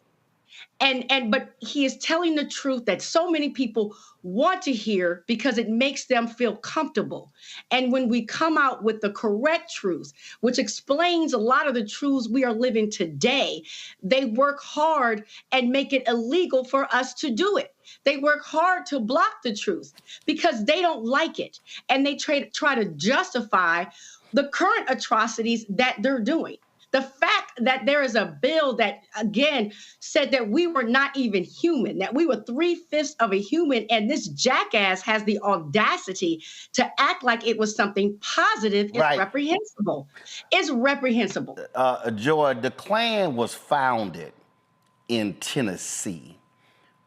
But he is telling the truth that so many people want to hear because it makes them feel comfortable. And when we come out with the correct truth, which explains a lot of the truths we are living today, they work hard and make it illegal for us to do it. They work hard to block the truth because they don't like it. And they try to justify the current atrocities that they're doing. The fact that there is a bill that, again, said that we were not even human, that we were 3/5 of a human, and this jackass has the audacity to act like it was something positive is reprehensible. It's reprehensible. Joy, the Klan was founded in Tennessee.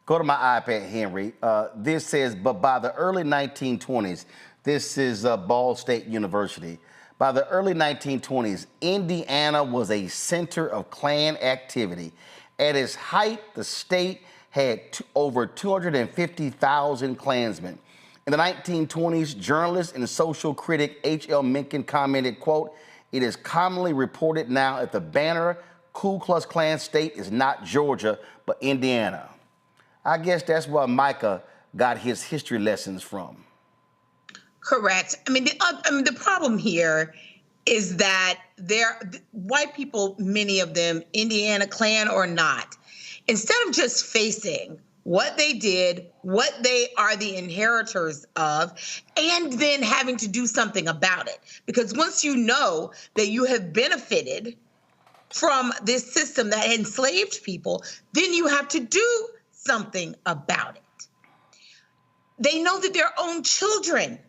Go to my iPad, Henry. This says, but by the early 1920s, this is Ball State University. By the early 1920s, Indiana was a center of Klan activity. At its height, the state had over 250,000 Klansmen. In the 1920s, journalist and social critic H.L. Mencken commented, quote, "It is commonly reported now that the banner Ku Klux Klan state is not Georgia, but Indiana." I guess that's where Micah got his history lessons from. Correct. I mean, the problem here is that white people, many of them, Indiana Klan or not, instead of just facing what they did, what they are the inheritors of, and then having to do something about it. Because once you know that you have benefited from this system that enslaved people, then you have to do something about it. They know that their own children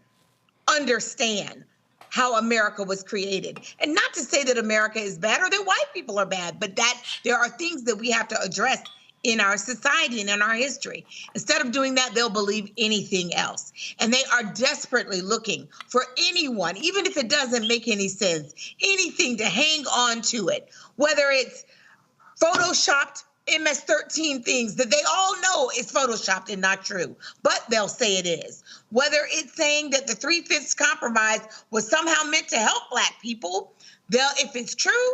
understand how America was created. And not to say that America is bad or that white people are bad, but that there are things that we have to address in our society and in our history. Instead of doing that, they'll believe anything else. And they are desperately looking for anyone, even if it doesn't make any sense, anything to hang on to it, whether it's photoshopped MS-13 things that they all know is photoshopped and not true, but they'll say it is. Whether it's saying that the 3/5 compromise was somehow meant to help Black people, if it's true,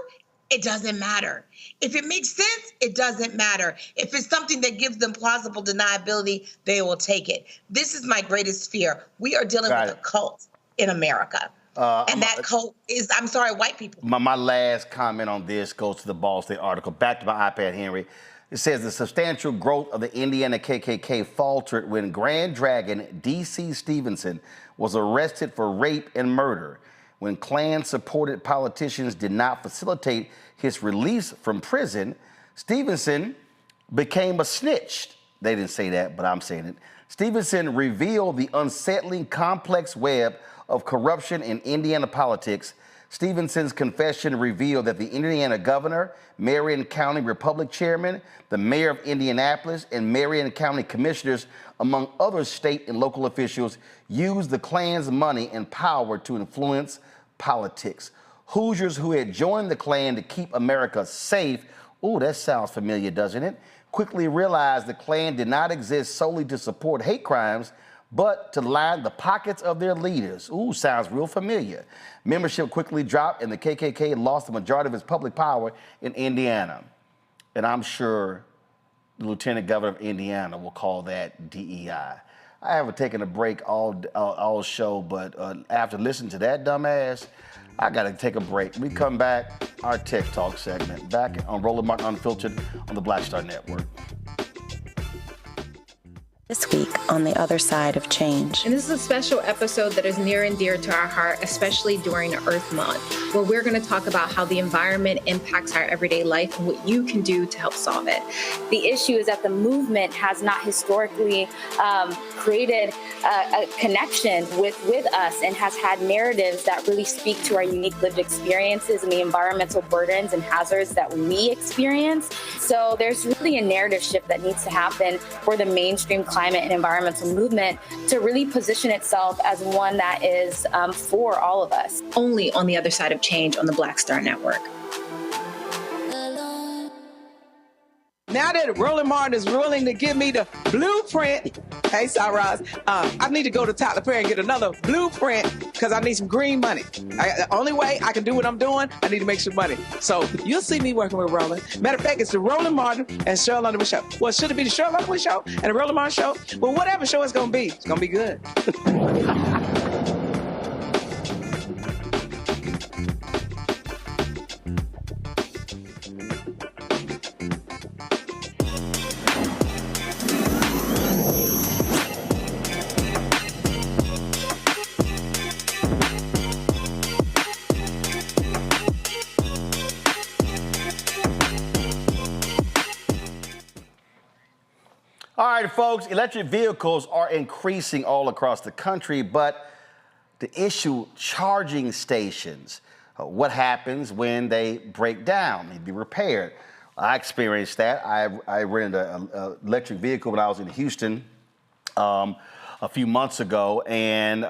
it doesn't matter. If it makes sense, it doesn't matter. If it's something that gives them plausible deniability, they will take it. This is my greatest fear. We are dealing with a cult in America. And that cult is, I'm sorry, white people. My last comment on this goes to the Ball State article. Back to my iPad, Henry. It says the substantial growth of the Indiana KKK faltered when Grand Dragon D.C. Stevenson was arrested for rape and murder. When Klan-supported politicians did not facilitate his release from prison, Stevenson became a snitch. They didn't say that, but I'm saying it. Stevenson revealed the unsettling complex web of corruption in Indiana politics. Stevenson's confession revealed that the Indiana governor, Marion County Republic chairman, the mayor of Indianapolis, and Marion County commissioners, among other state and local officials, used the Klan's money and power to influence politics. Hoosiers who had joined the Klan to keep America safe, ooh, that sounds familiar, doesn't it? Quickly realized the Klan did not exist solely to support hate crimes, but to line the pockets of their leaders. Ooh, sounds real familiar. Membership quickly dropped and the KKK lost the majority of its public power in Indiana. And I'm sure the Lieutenant Governor of Indiana will call that DEI. I haven't taken a break all show, but after listening to that dumbass, I gotta take a break. We come back, our Tech Talk segment, back on Roland Martin Unfiltered on the Black Star Network. This week on The Other Side of Change. And this is a special episode that is near and dear to our heart, especially during Earth Month, where we're going to talk about how the environment impacts our everyday life and what you can do to help solve it. The issue is that the movement has not historically created a connection with us and has had narratives that really speak to our unique lived experiences and the environmental burdens and hazards that we experience. So there's really a narrative shift that needs to happen for the mainstream climate and environmental movement to really position itself as one that is for all of us. Only on The Other Side of Change on the Black Star Network. Now that Roland Martin is willing to give me the blueprint, hey, Cyrus, I need to go to Tyler Perry and get another blueprint because I need some green money. The only way I can do what I'm doing, I need to make some money. So you'll see me working with Roland. Matter of fact, it's the Roland Martin and Cheryl Underwood show. Well, should it be the Cheryl Underwood show and the Roland Martin show? Well, whatever show it's going to be, it's going to be good. All right, folks, electric vehicles are increasing all across the country, but the issue, charging stations. What happens when they break down, need to be repaired? I experienced that. I rented an electric vehicle when I was in Houston a few months ago, and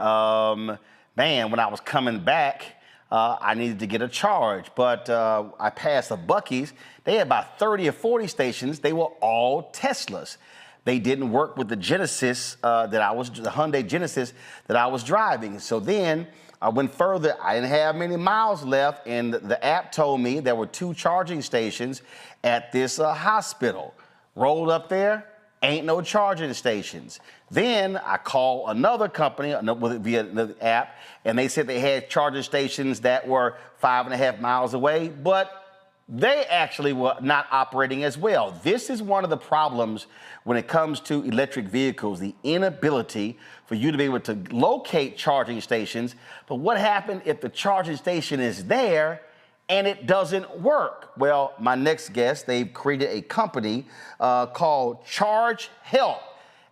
man, when I was coming back, I needed to get a charge, but I passed a Buc-ee's. They had about 30 or 40 stations. They were all Teslas. They didn't work with the Genesis the Hyundai Genesis that I was driving. So then I went further. I didn't have many miles left, and the app told me there were 2 charging stations at this hospital. Rolled up there, ain't no charging stations. Then I called another company via the app, and they said they had charging stations that were 5.5 miles away, but they actually were not operating as well. This is one of the problems when it comes to electric vehicles, the inability for you to be able to locate charging stations. But what happened if the charging station is there and it doesn't work? Well, my next guest, they've created a company called Charge Help.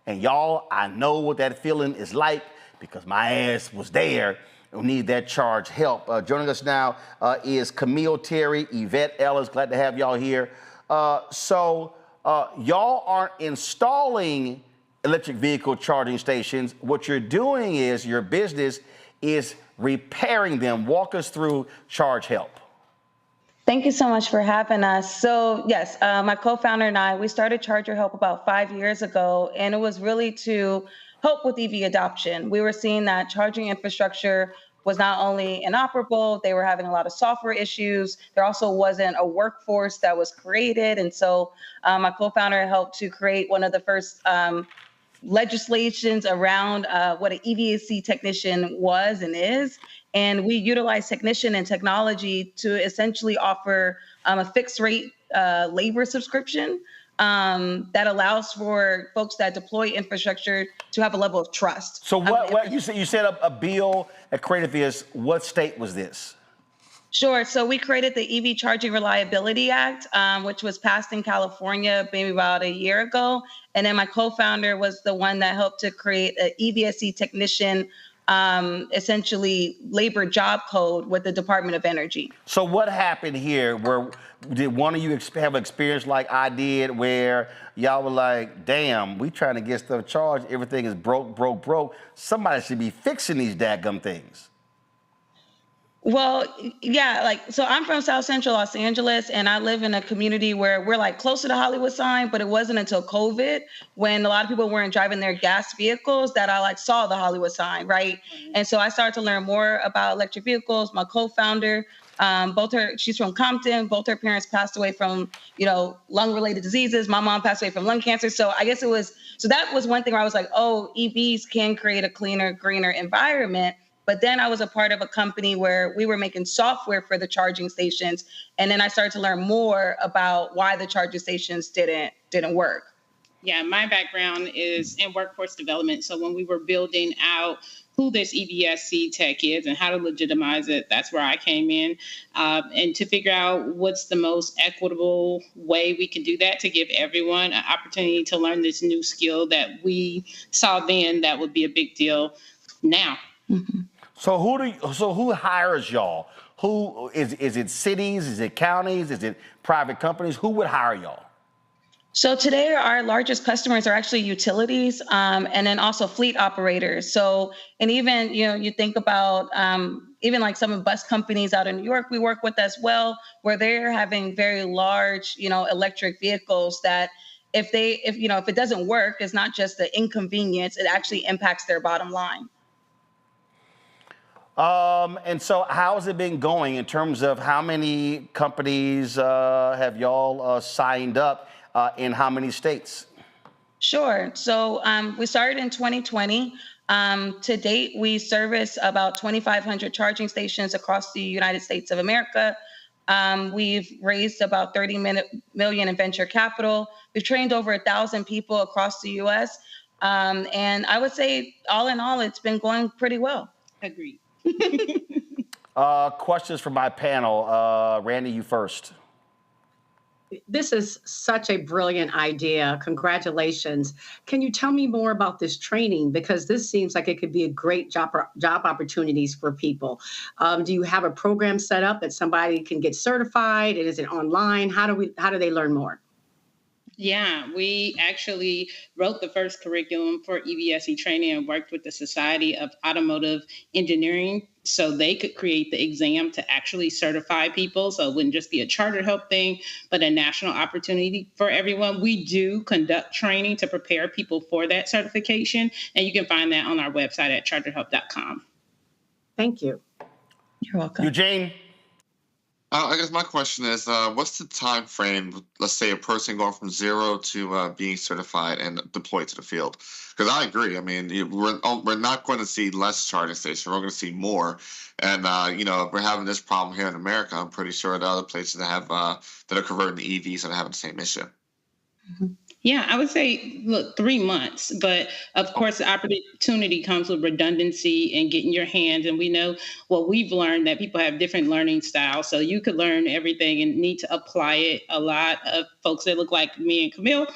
And y'all, I know what that feeling is like because my ass was there. We need that charge help. Joining us now is Camille Terry, Yvette Ellis. Glad to have y'all here. So y'all aren't installing electric vehicle charging stations. What you're doing is your business is repairing them. Walk us through Charge Help. Thank you so much for having us. So yes, my co-founder and I, we started Charger Help about 5 years ago, and it was really to help with EV adoption. We were seeing that charging infrastructure was not only inoperable, they were having a lot of software issues. There also wasn't a workforce that was created. And so my co-founder helped to create one of the first legislations around what an EVAC technician was and is. And we utilize technician and technology to essentially offer a fixed rate labor subscription that allows for folks that deploy infrastructure to have a level of trust. So what you said a bill that created this, what state was this? Sure. So we created the EV Charging Reliability Act, which was passed in California maybe about a year ago. And then my co-founder was the one that helped to create an EVSE technician, essentially labor job code with the Department of Energy. So what happened here? Did one of you have an experience like I did where y'all were like, damn, we trying to get stuff charged, everything is broke. Somebody should be fixing these dadgum things. Well, yeah, so I'm from South Central Los Angeles, and I live in a community where we're closer to Hollywood sign, but it wasn't until COVID when a lot of people weren't driving their gas vehicles that I saw the Hollywood sign, right? Mm-hmm. And so I started to learn more about electric vehicles. My co-founder, she's from Compton. Both her parents passed away from, lung-related diseases. My mom passed away from lung cancer. So I guess that was one thing where I was like, oh, EVs can create a cleaner, greener environment. But then I was a part of a company where we were making software for the charging stations. And then I started to learn more about why the charging stations didn't work. Yeah, my background is in workforce development. So when we were building out who this EVSC tech is and how to legitimize it, that's where I came in. And to figure out what's the most equitable way we can do that to give everyone an opportunity to learn this new skill that we saw then that would be a big deal now. Mm-hmm. So who hires y'all? Who is it cities? Is it counties? Is it private companies? Who would hire y'all? So today our largest customers are actually utilities and then also fleet operators. So, and even, you think about even some of bus companies out in New York we work with as well, where they're having very large, electric vehicles that if it doesn't work, it's not just the inconvenience, it actually impacts their bottom line. And so how has it been going in terms of how many companies have y'all signed up in how many states? Sure. So we started in 2020. To date, we service about 2,500 charging stations across the United States of America. We've raised about $30 million in venture capital. We've trained over 1,000 people across the U.S. And I would say, all in all, it's been going pretty well. Agreed. Questions from my panel. Randy, you first. This is such a brilliant idea. Congratulations. Can you tell me more about this training? Because this seems like it could be a great job opportunities for people. Do you have a program set up that somebody can get certified? Is it online? How do they learn more? Yeah, we actually wrote the first curriculum for EVSE training and worked with the Society of Automotive Engineering so they could create the exam to actually certify people. So it wouldn't just be a charter help thing, but a national opportunity for everyone. We do conduct training to prepare people for that certification, and you can find that on our website at charterhelp.com. Thank you. You're welcome. Eugene? I guess my question is, what's the time frame? Let's say a person going from zero to being certified and deployed to the field. Because I agree. I mean, we're not going to see less charging stations. We're going to see more. And if we're having this problem here in America, I'm pretty sure the other places that have that are converting to EVs are having the same issue. Mm-hmm. Yeah, I would say, look, 3 months. But of course, the opportunity comes with redundancy and getting your hands. And we know what we've learned that people have different learning styles. So you could learn everything and need to apply it. A lot of folks that look like me and Camille,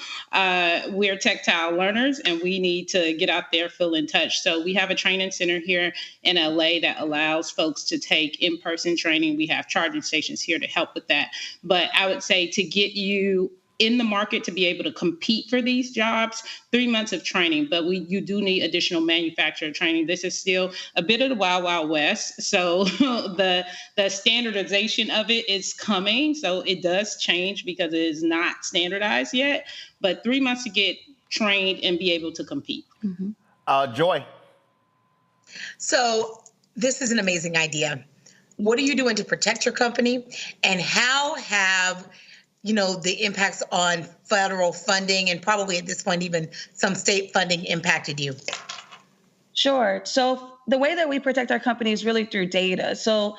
we're tactile learners and we need to get out there, feel in touch. So we have a training center here in LA that allows folks to take in-person training. We have charging stations here to help with that. But I would say to get you in the market to be able to compete for these jobs, 3 months of training, but you do need additional manufacturer training. This is still a bit of the wild, wild west. So the standardization of it is coming. So it does change because it is not standardized yet, but 3 months to get trained and be able to compete. Mm-hmm. Joy. So this is an amazing idea. What are you doing to protect your company, and how have the impacts on federal funding and probably at this point even some state funding impacted you? Sure. So the way that we protect our company is really through data. So,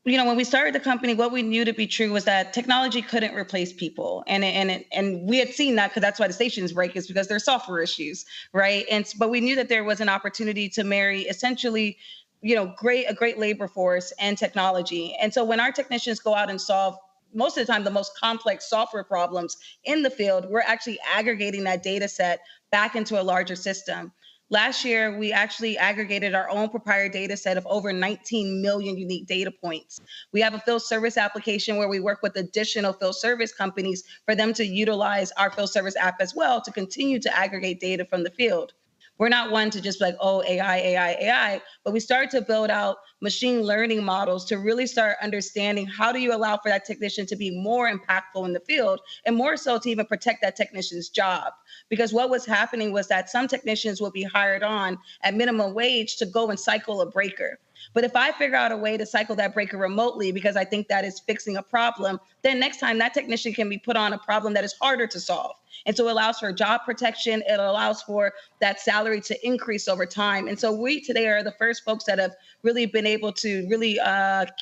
when we started the company, what we knew to be true was that technology couldn't replace people. And we had seen that because that's why the stations break, is because there's software issues, right? But we knew that there was an opportunity to marry essentially a great labor force and technology. And so when our technicians go out and solve most of the time the most complex software problems in the field, we're actually aggregating that data set back into a larger system. Last year, we actually aggregated our own proprietary data set of over 19 million unique data points. We have a field service application where we work with additional field service companies for them to utilize our field service app as well to continue to aggregate data from the field. We're not one to just be like, oh, AI, but we started to build out machine learning models to really start understanding how do you allow for that technician to be more impactful in the field, and more so to even protect that technician's job. Because what was happening was that some technicians would be hired on at minimum wage to go and cycle a breaker. But if I figure out a way to cycle that breaker remotely because I think that is fixing a problem, then next time that technician can be put on a problem that is harder to solve. And so it allows for job protection. It allows for that salary to increase over time. And so we today are the first folks that have really been able to really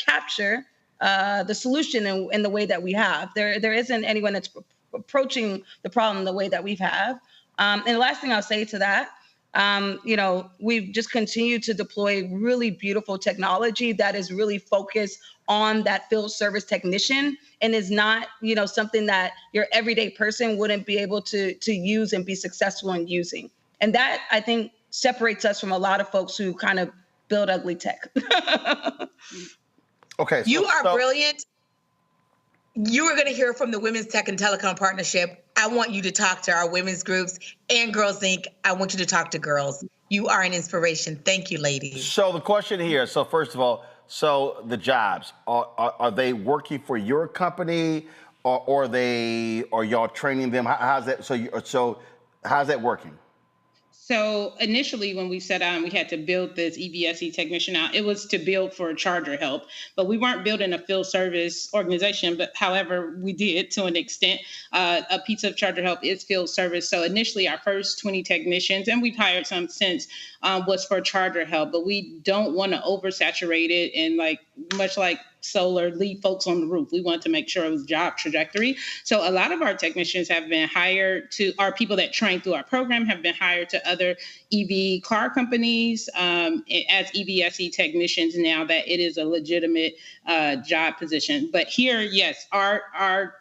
capture the solution in the way that we have. There isn't anyone that's approaching the problem the way that we have. And the last thing I'll say to that, we've just continued to deploy really beautiful technology that is really focused on that field service technician and is not, something that your everyday person wouldn't be able to use and be successful in using. And that, I think, separates us from a lot of folks who kind of build ugly tech. Okay. You are brilliant. You are going to hear from the Women's Tech and Telecom Partnership. I want you to talk to our women's groups and Girls Inc. I want you to talk to girls. You are an inspiration. Thank you, ladies. So the question here, so first of all, so the jobs, are they working for your company or are y'all training them? How's that? So how's that working? So initially, when we set out and we had to build this EVSE technician out, it was to build for charger help, but we weren't building a field service organization. But however, we did to an extent. A piece of charger help is field service. So initially, our first 20 technicians, and we've hired some since, was for charger help. But we don't want to oversaturate it and much like solar, leave folks on the roof. We want to make sure it was job trajectory. So a lot of our technicians have been hired to, our people that train through our program have been hired to other EV car companies as EVSE technicians now that it is a legitimate job position. But here, yes, our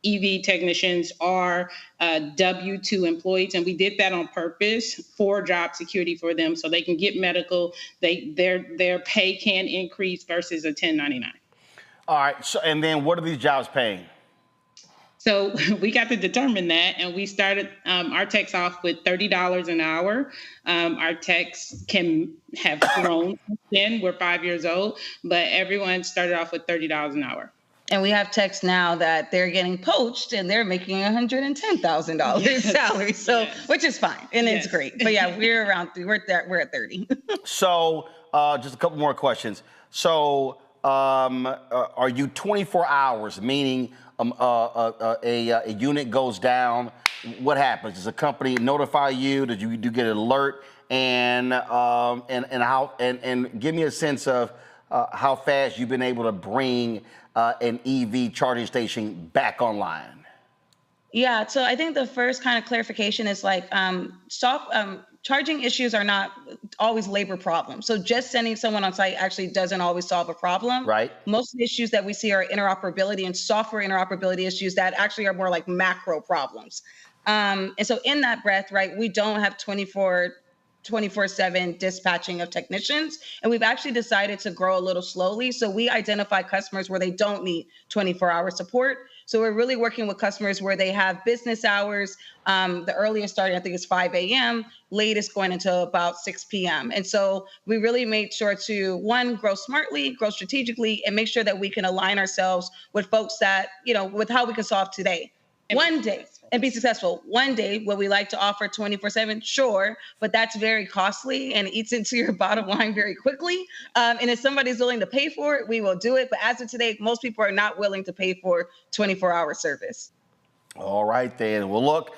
EV technicians are W-2 employees, and we did that on purpose for job security for them, so they can get medical. Their pay can increase versus a 1099. All right. So, and then what are these jobs paying? So we got to determine that, and we started our techs off with $30 an hour. Our techs can have grown then. We're 5 years old, but everyone started off with $30 an hour. And we have techs now that they're getting poached and they're making $110,000 salary, so which is fine and it's great. But yeah, we're at 30. So just a couple more questions. So are you 24 hours, meaning a unit goes down? What happens? Does a company notify you? Did you get an alert? And how? And give me a sense of how fast you've been able to bring an EV charging station back online. Yeah, so I think the first kind of clarification is like charging issues are not always labor problems. So just sending someone on site actually doesn't always solve a problem. Right. Most of the issues that we see are interoperability and software interoperability issues that actually are more like macro problems. And so in that breath, right, we don't have 24/7 dispatching of technicians. And we've actually decided to grow a little slowly. So we identify customers where they don't need 24-hour support. So we're really working with customers where they have business hours. The earliest starting, I think, is 5 a.m., latest going into about 6 p.m. And so we really made sure to, one, grow smartly, grow strategically, and make sure that we can align ourselves with folks that, with how we can solve today. One day, and be successful. One day, would we like to offer 24/7? Sure, but that's very costly and eats into your bottom line very quickly. And if somebody's willing to pay for it, we will do it. But as of today, most people are not willing to pay for 24-hour service. All right, then. Well, look,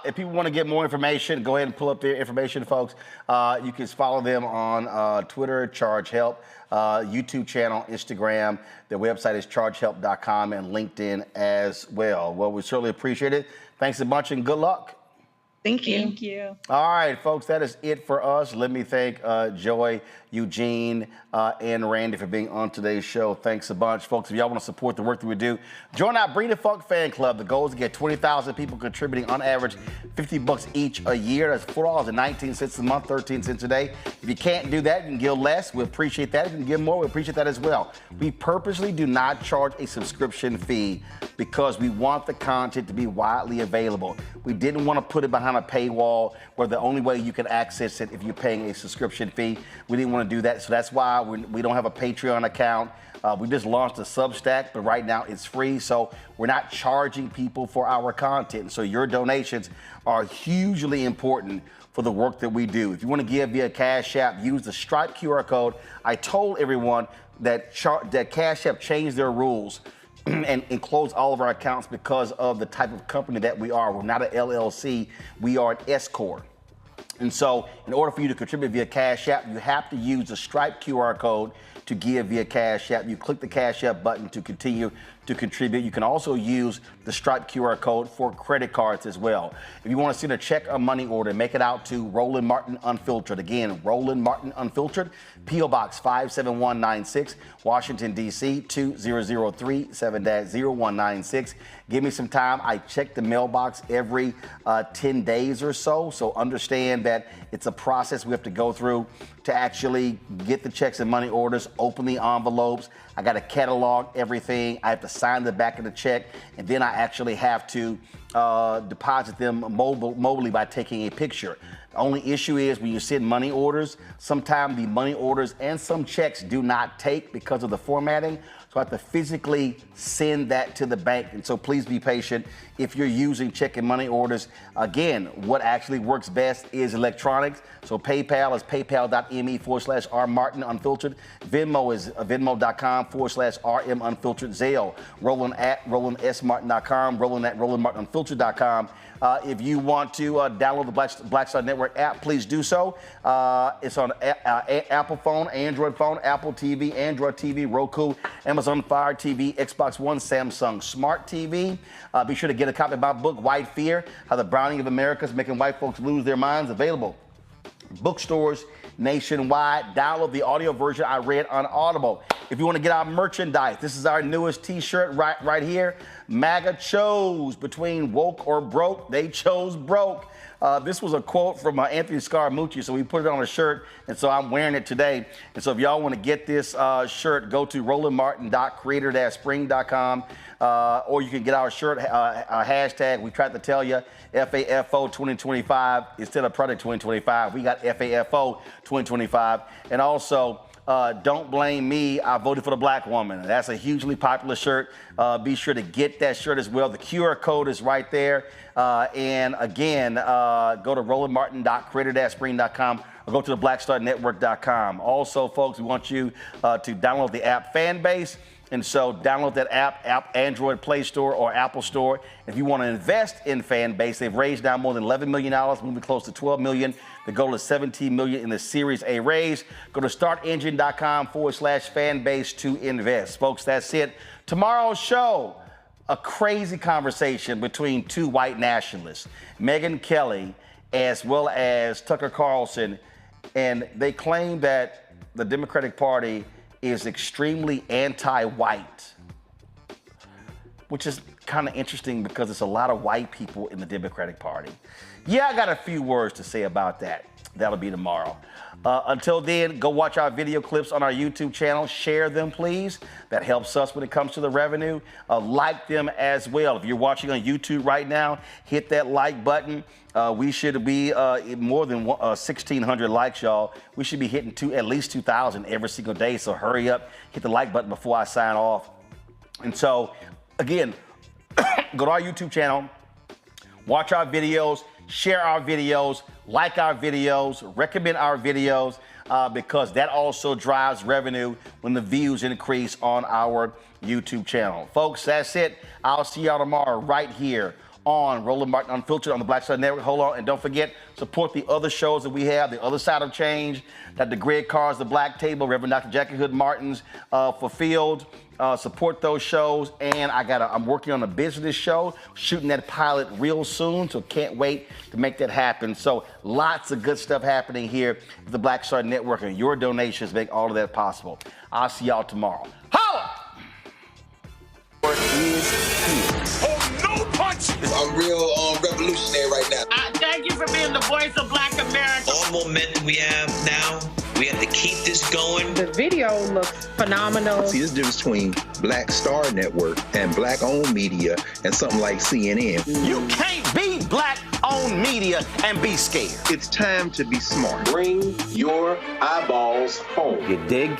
if people want to get more information, go ahead and pull up their information, folks. You can follow them on Twitter, Charge Help, YouTube channel, Instagram. Their website is chargehelp.com and LinkedIn as well. Well, we certainly appreciate it. Thanks a bunch and good luck. Thank you. Thank you. All right, folks, that is it for us. Let me thank Joy, Eugene, and Randy for being on today's show. Thanks a bunch. Folks, if y'all want to support the work that we do, join our Bring the Funk fan club. The goal is to get 20,000 people contributing on average $50 each a year. That's $4.19 a month, 13 cents a day. If you can't do that, you can give less. We appreciate that. If you can give more, we appreciate that as well. We purposely do not charge a subscription fee because we want the content to be widely available. We didn't want to put it behind a paywall where the only way you can access it if you're paying a subscription fee. We didn't want to do that, so that's why we don't have a Patreon account. We just launched a Substack, but right now it's free, so we're not charging people for our content. So your donations are hugely important for the work that we do. If you want to give via Cash App, use the Stripe QR code. I told everyone that Cash App changed their rules and close all of our accounts because of the type of company that we are. We're not an LLC, we are an S Corp. And so in order for you to contribute via Cash App, you have to use the Stripe QR code to give via Cash App. You click the Cash App button to continue to contribute. You can also use the Stripe QR code for credit cards as well. If you want to send a check or money order, make it out to Roland Martin Unfiltered. Again, Roland Martin Unfiltered, P.O. Box 57196, Washington, D.C. 20037 7-0196. Give me some time. I check the mailbox every 10 days or so. So understand that it's a process we have to go through to actually get the checks and money orders, open the envelopes. I got to catalog everything. I have to sign the back of the check, and then I actually have to deposit them mobilely by taking a picture. The only issue is when you send money orders, sometimes the money orders and some checks do not take because of the formatting. So I have to physically send that to the bank. And so please be patient if you're using check and money orders. Again, what actually works best is electronics. So PayPal is paypal.me/rmartinunfiltered. Venmo is venmo.com/rmunfiltered. Zelle, Roland at rolandsmartin.com, Roland at rolandmartinunfiltered.com. If you want to download the Black Star Network app, please do so. It's on Apple phone, Android phone, Apple TV, Android TV, Roku, Amazon Fire TV, Xbox One, Samsung Smart TV. Be sure to get a copy of my book, White Fear, How the Browning of America is Making White Folks Lose Their Minds. Available bookstores nationwide. Download the audio version I read on Audible. if you want to get our merchandise, this is our newest T-shirt right here. MAGA chose between woke or broke. They chose broke. This was a quote from Anthony Scaramucci, so we put it on a shirt, and so I'm wearing it today. And so if y'all want to get this shirt, go to rolandmartin.creator-spring.com, or you can get our shirt hashtag. We tried to tell you FAFO 2025 instead of Project 2025. We got FAFO 2025, and also. Don't blame me, I voted for the black woman. That's a hugely popular shirt. Be sure to get that shirt as well. The QR code is right there. And again, go to rolandmartin.creator-spring.com or go to the blackstarnetwork.com. Also, folks, we want you to download the app Fanbase. And so download that app Android Play Store or Apple Store. If you want to invest in Fanbase, they've raised now more than $11 million, moving close to $12 million. The goal is $17 million in the Series A raise. Go to startengine.com/Fanbase to invest. Folks, that's it. Tomorrow's show, a crazy conversation between two white nationalists, Megyn Kelly as well as Tucker Carlson. And they claim that the Democratic Party is extremely anti-white, which is kind of interesting because there's a lot of white people in the Democratic Party. Yeah, I got a few words to say about that. That'll be tomorrow. Until then, go watch our video clips on our YouTube channel. Share them, please. That helps us when it comes to the revenue. Like them as well. If you're watching on YouTube right now, hit that like button. We should be more than 1,600 likes, y'all. We should be hitting at least 2,000 every single day. So hurry up, hit the like button before I sign off. And so, again, go to our YouTube channel, watch our videos, share our videos, like our videos, recommend our videos, because that also drives revenue when the views increase on our YouTube channel. Folks, that's it. I'll see y'all tomorrow right here on Roland Martin Unfiltered on the Black Star Network. Hold on, and don't forget, support the other shows that we have, The Other Side of Change, Dr. Greg Carr's The Black Table, Reverend Dr. Jackie Hood Martin's Fulfilled. Support those shows, and I'm working on a business show, shooting that pilot real soon, so can't wait to make that happen. So lots of good stuff happening here at the Black Star Network, and your donations make all of that possible. I'll see y'all tomorrow. Holla! No punch! I'm real revolutionary right now. Thank you for being the voice of Black America. All momentum we have now, we have to keep this going. The video looks phenomenal. See, this difference between Black Star Network and black-owned media and something like CNN. You can't be black-owned media and be scared. It's time to be smart. Bring your eyeballs home. You dig?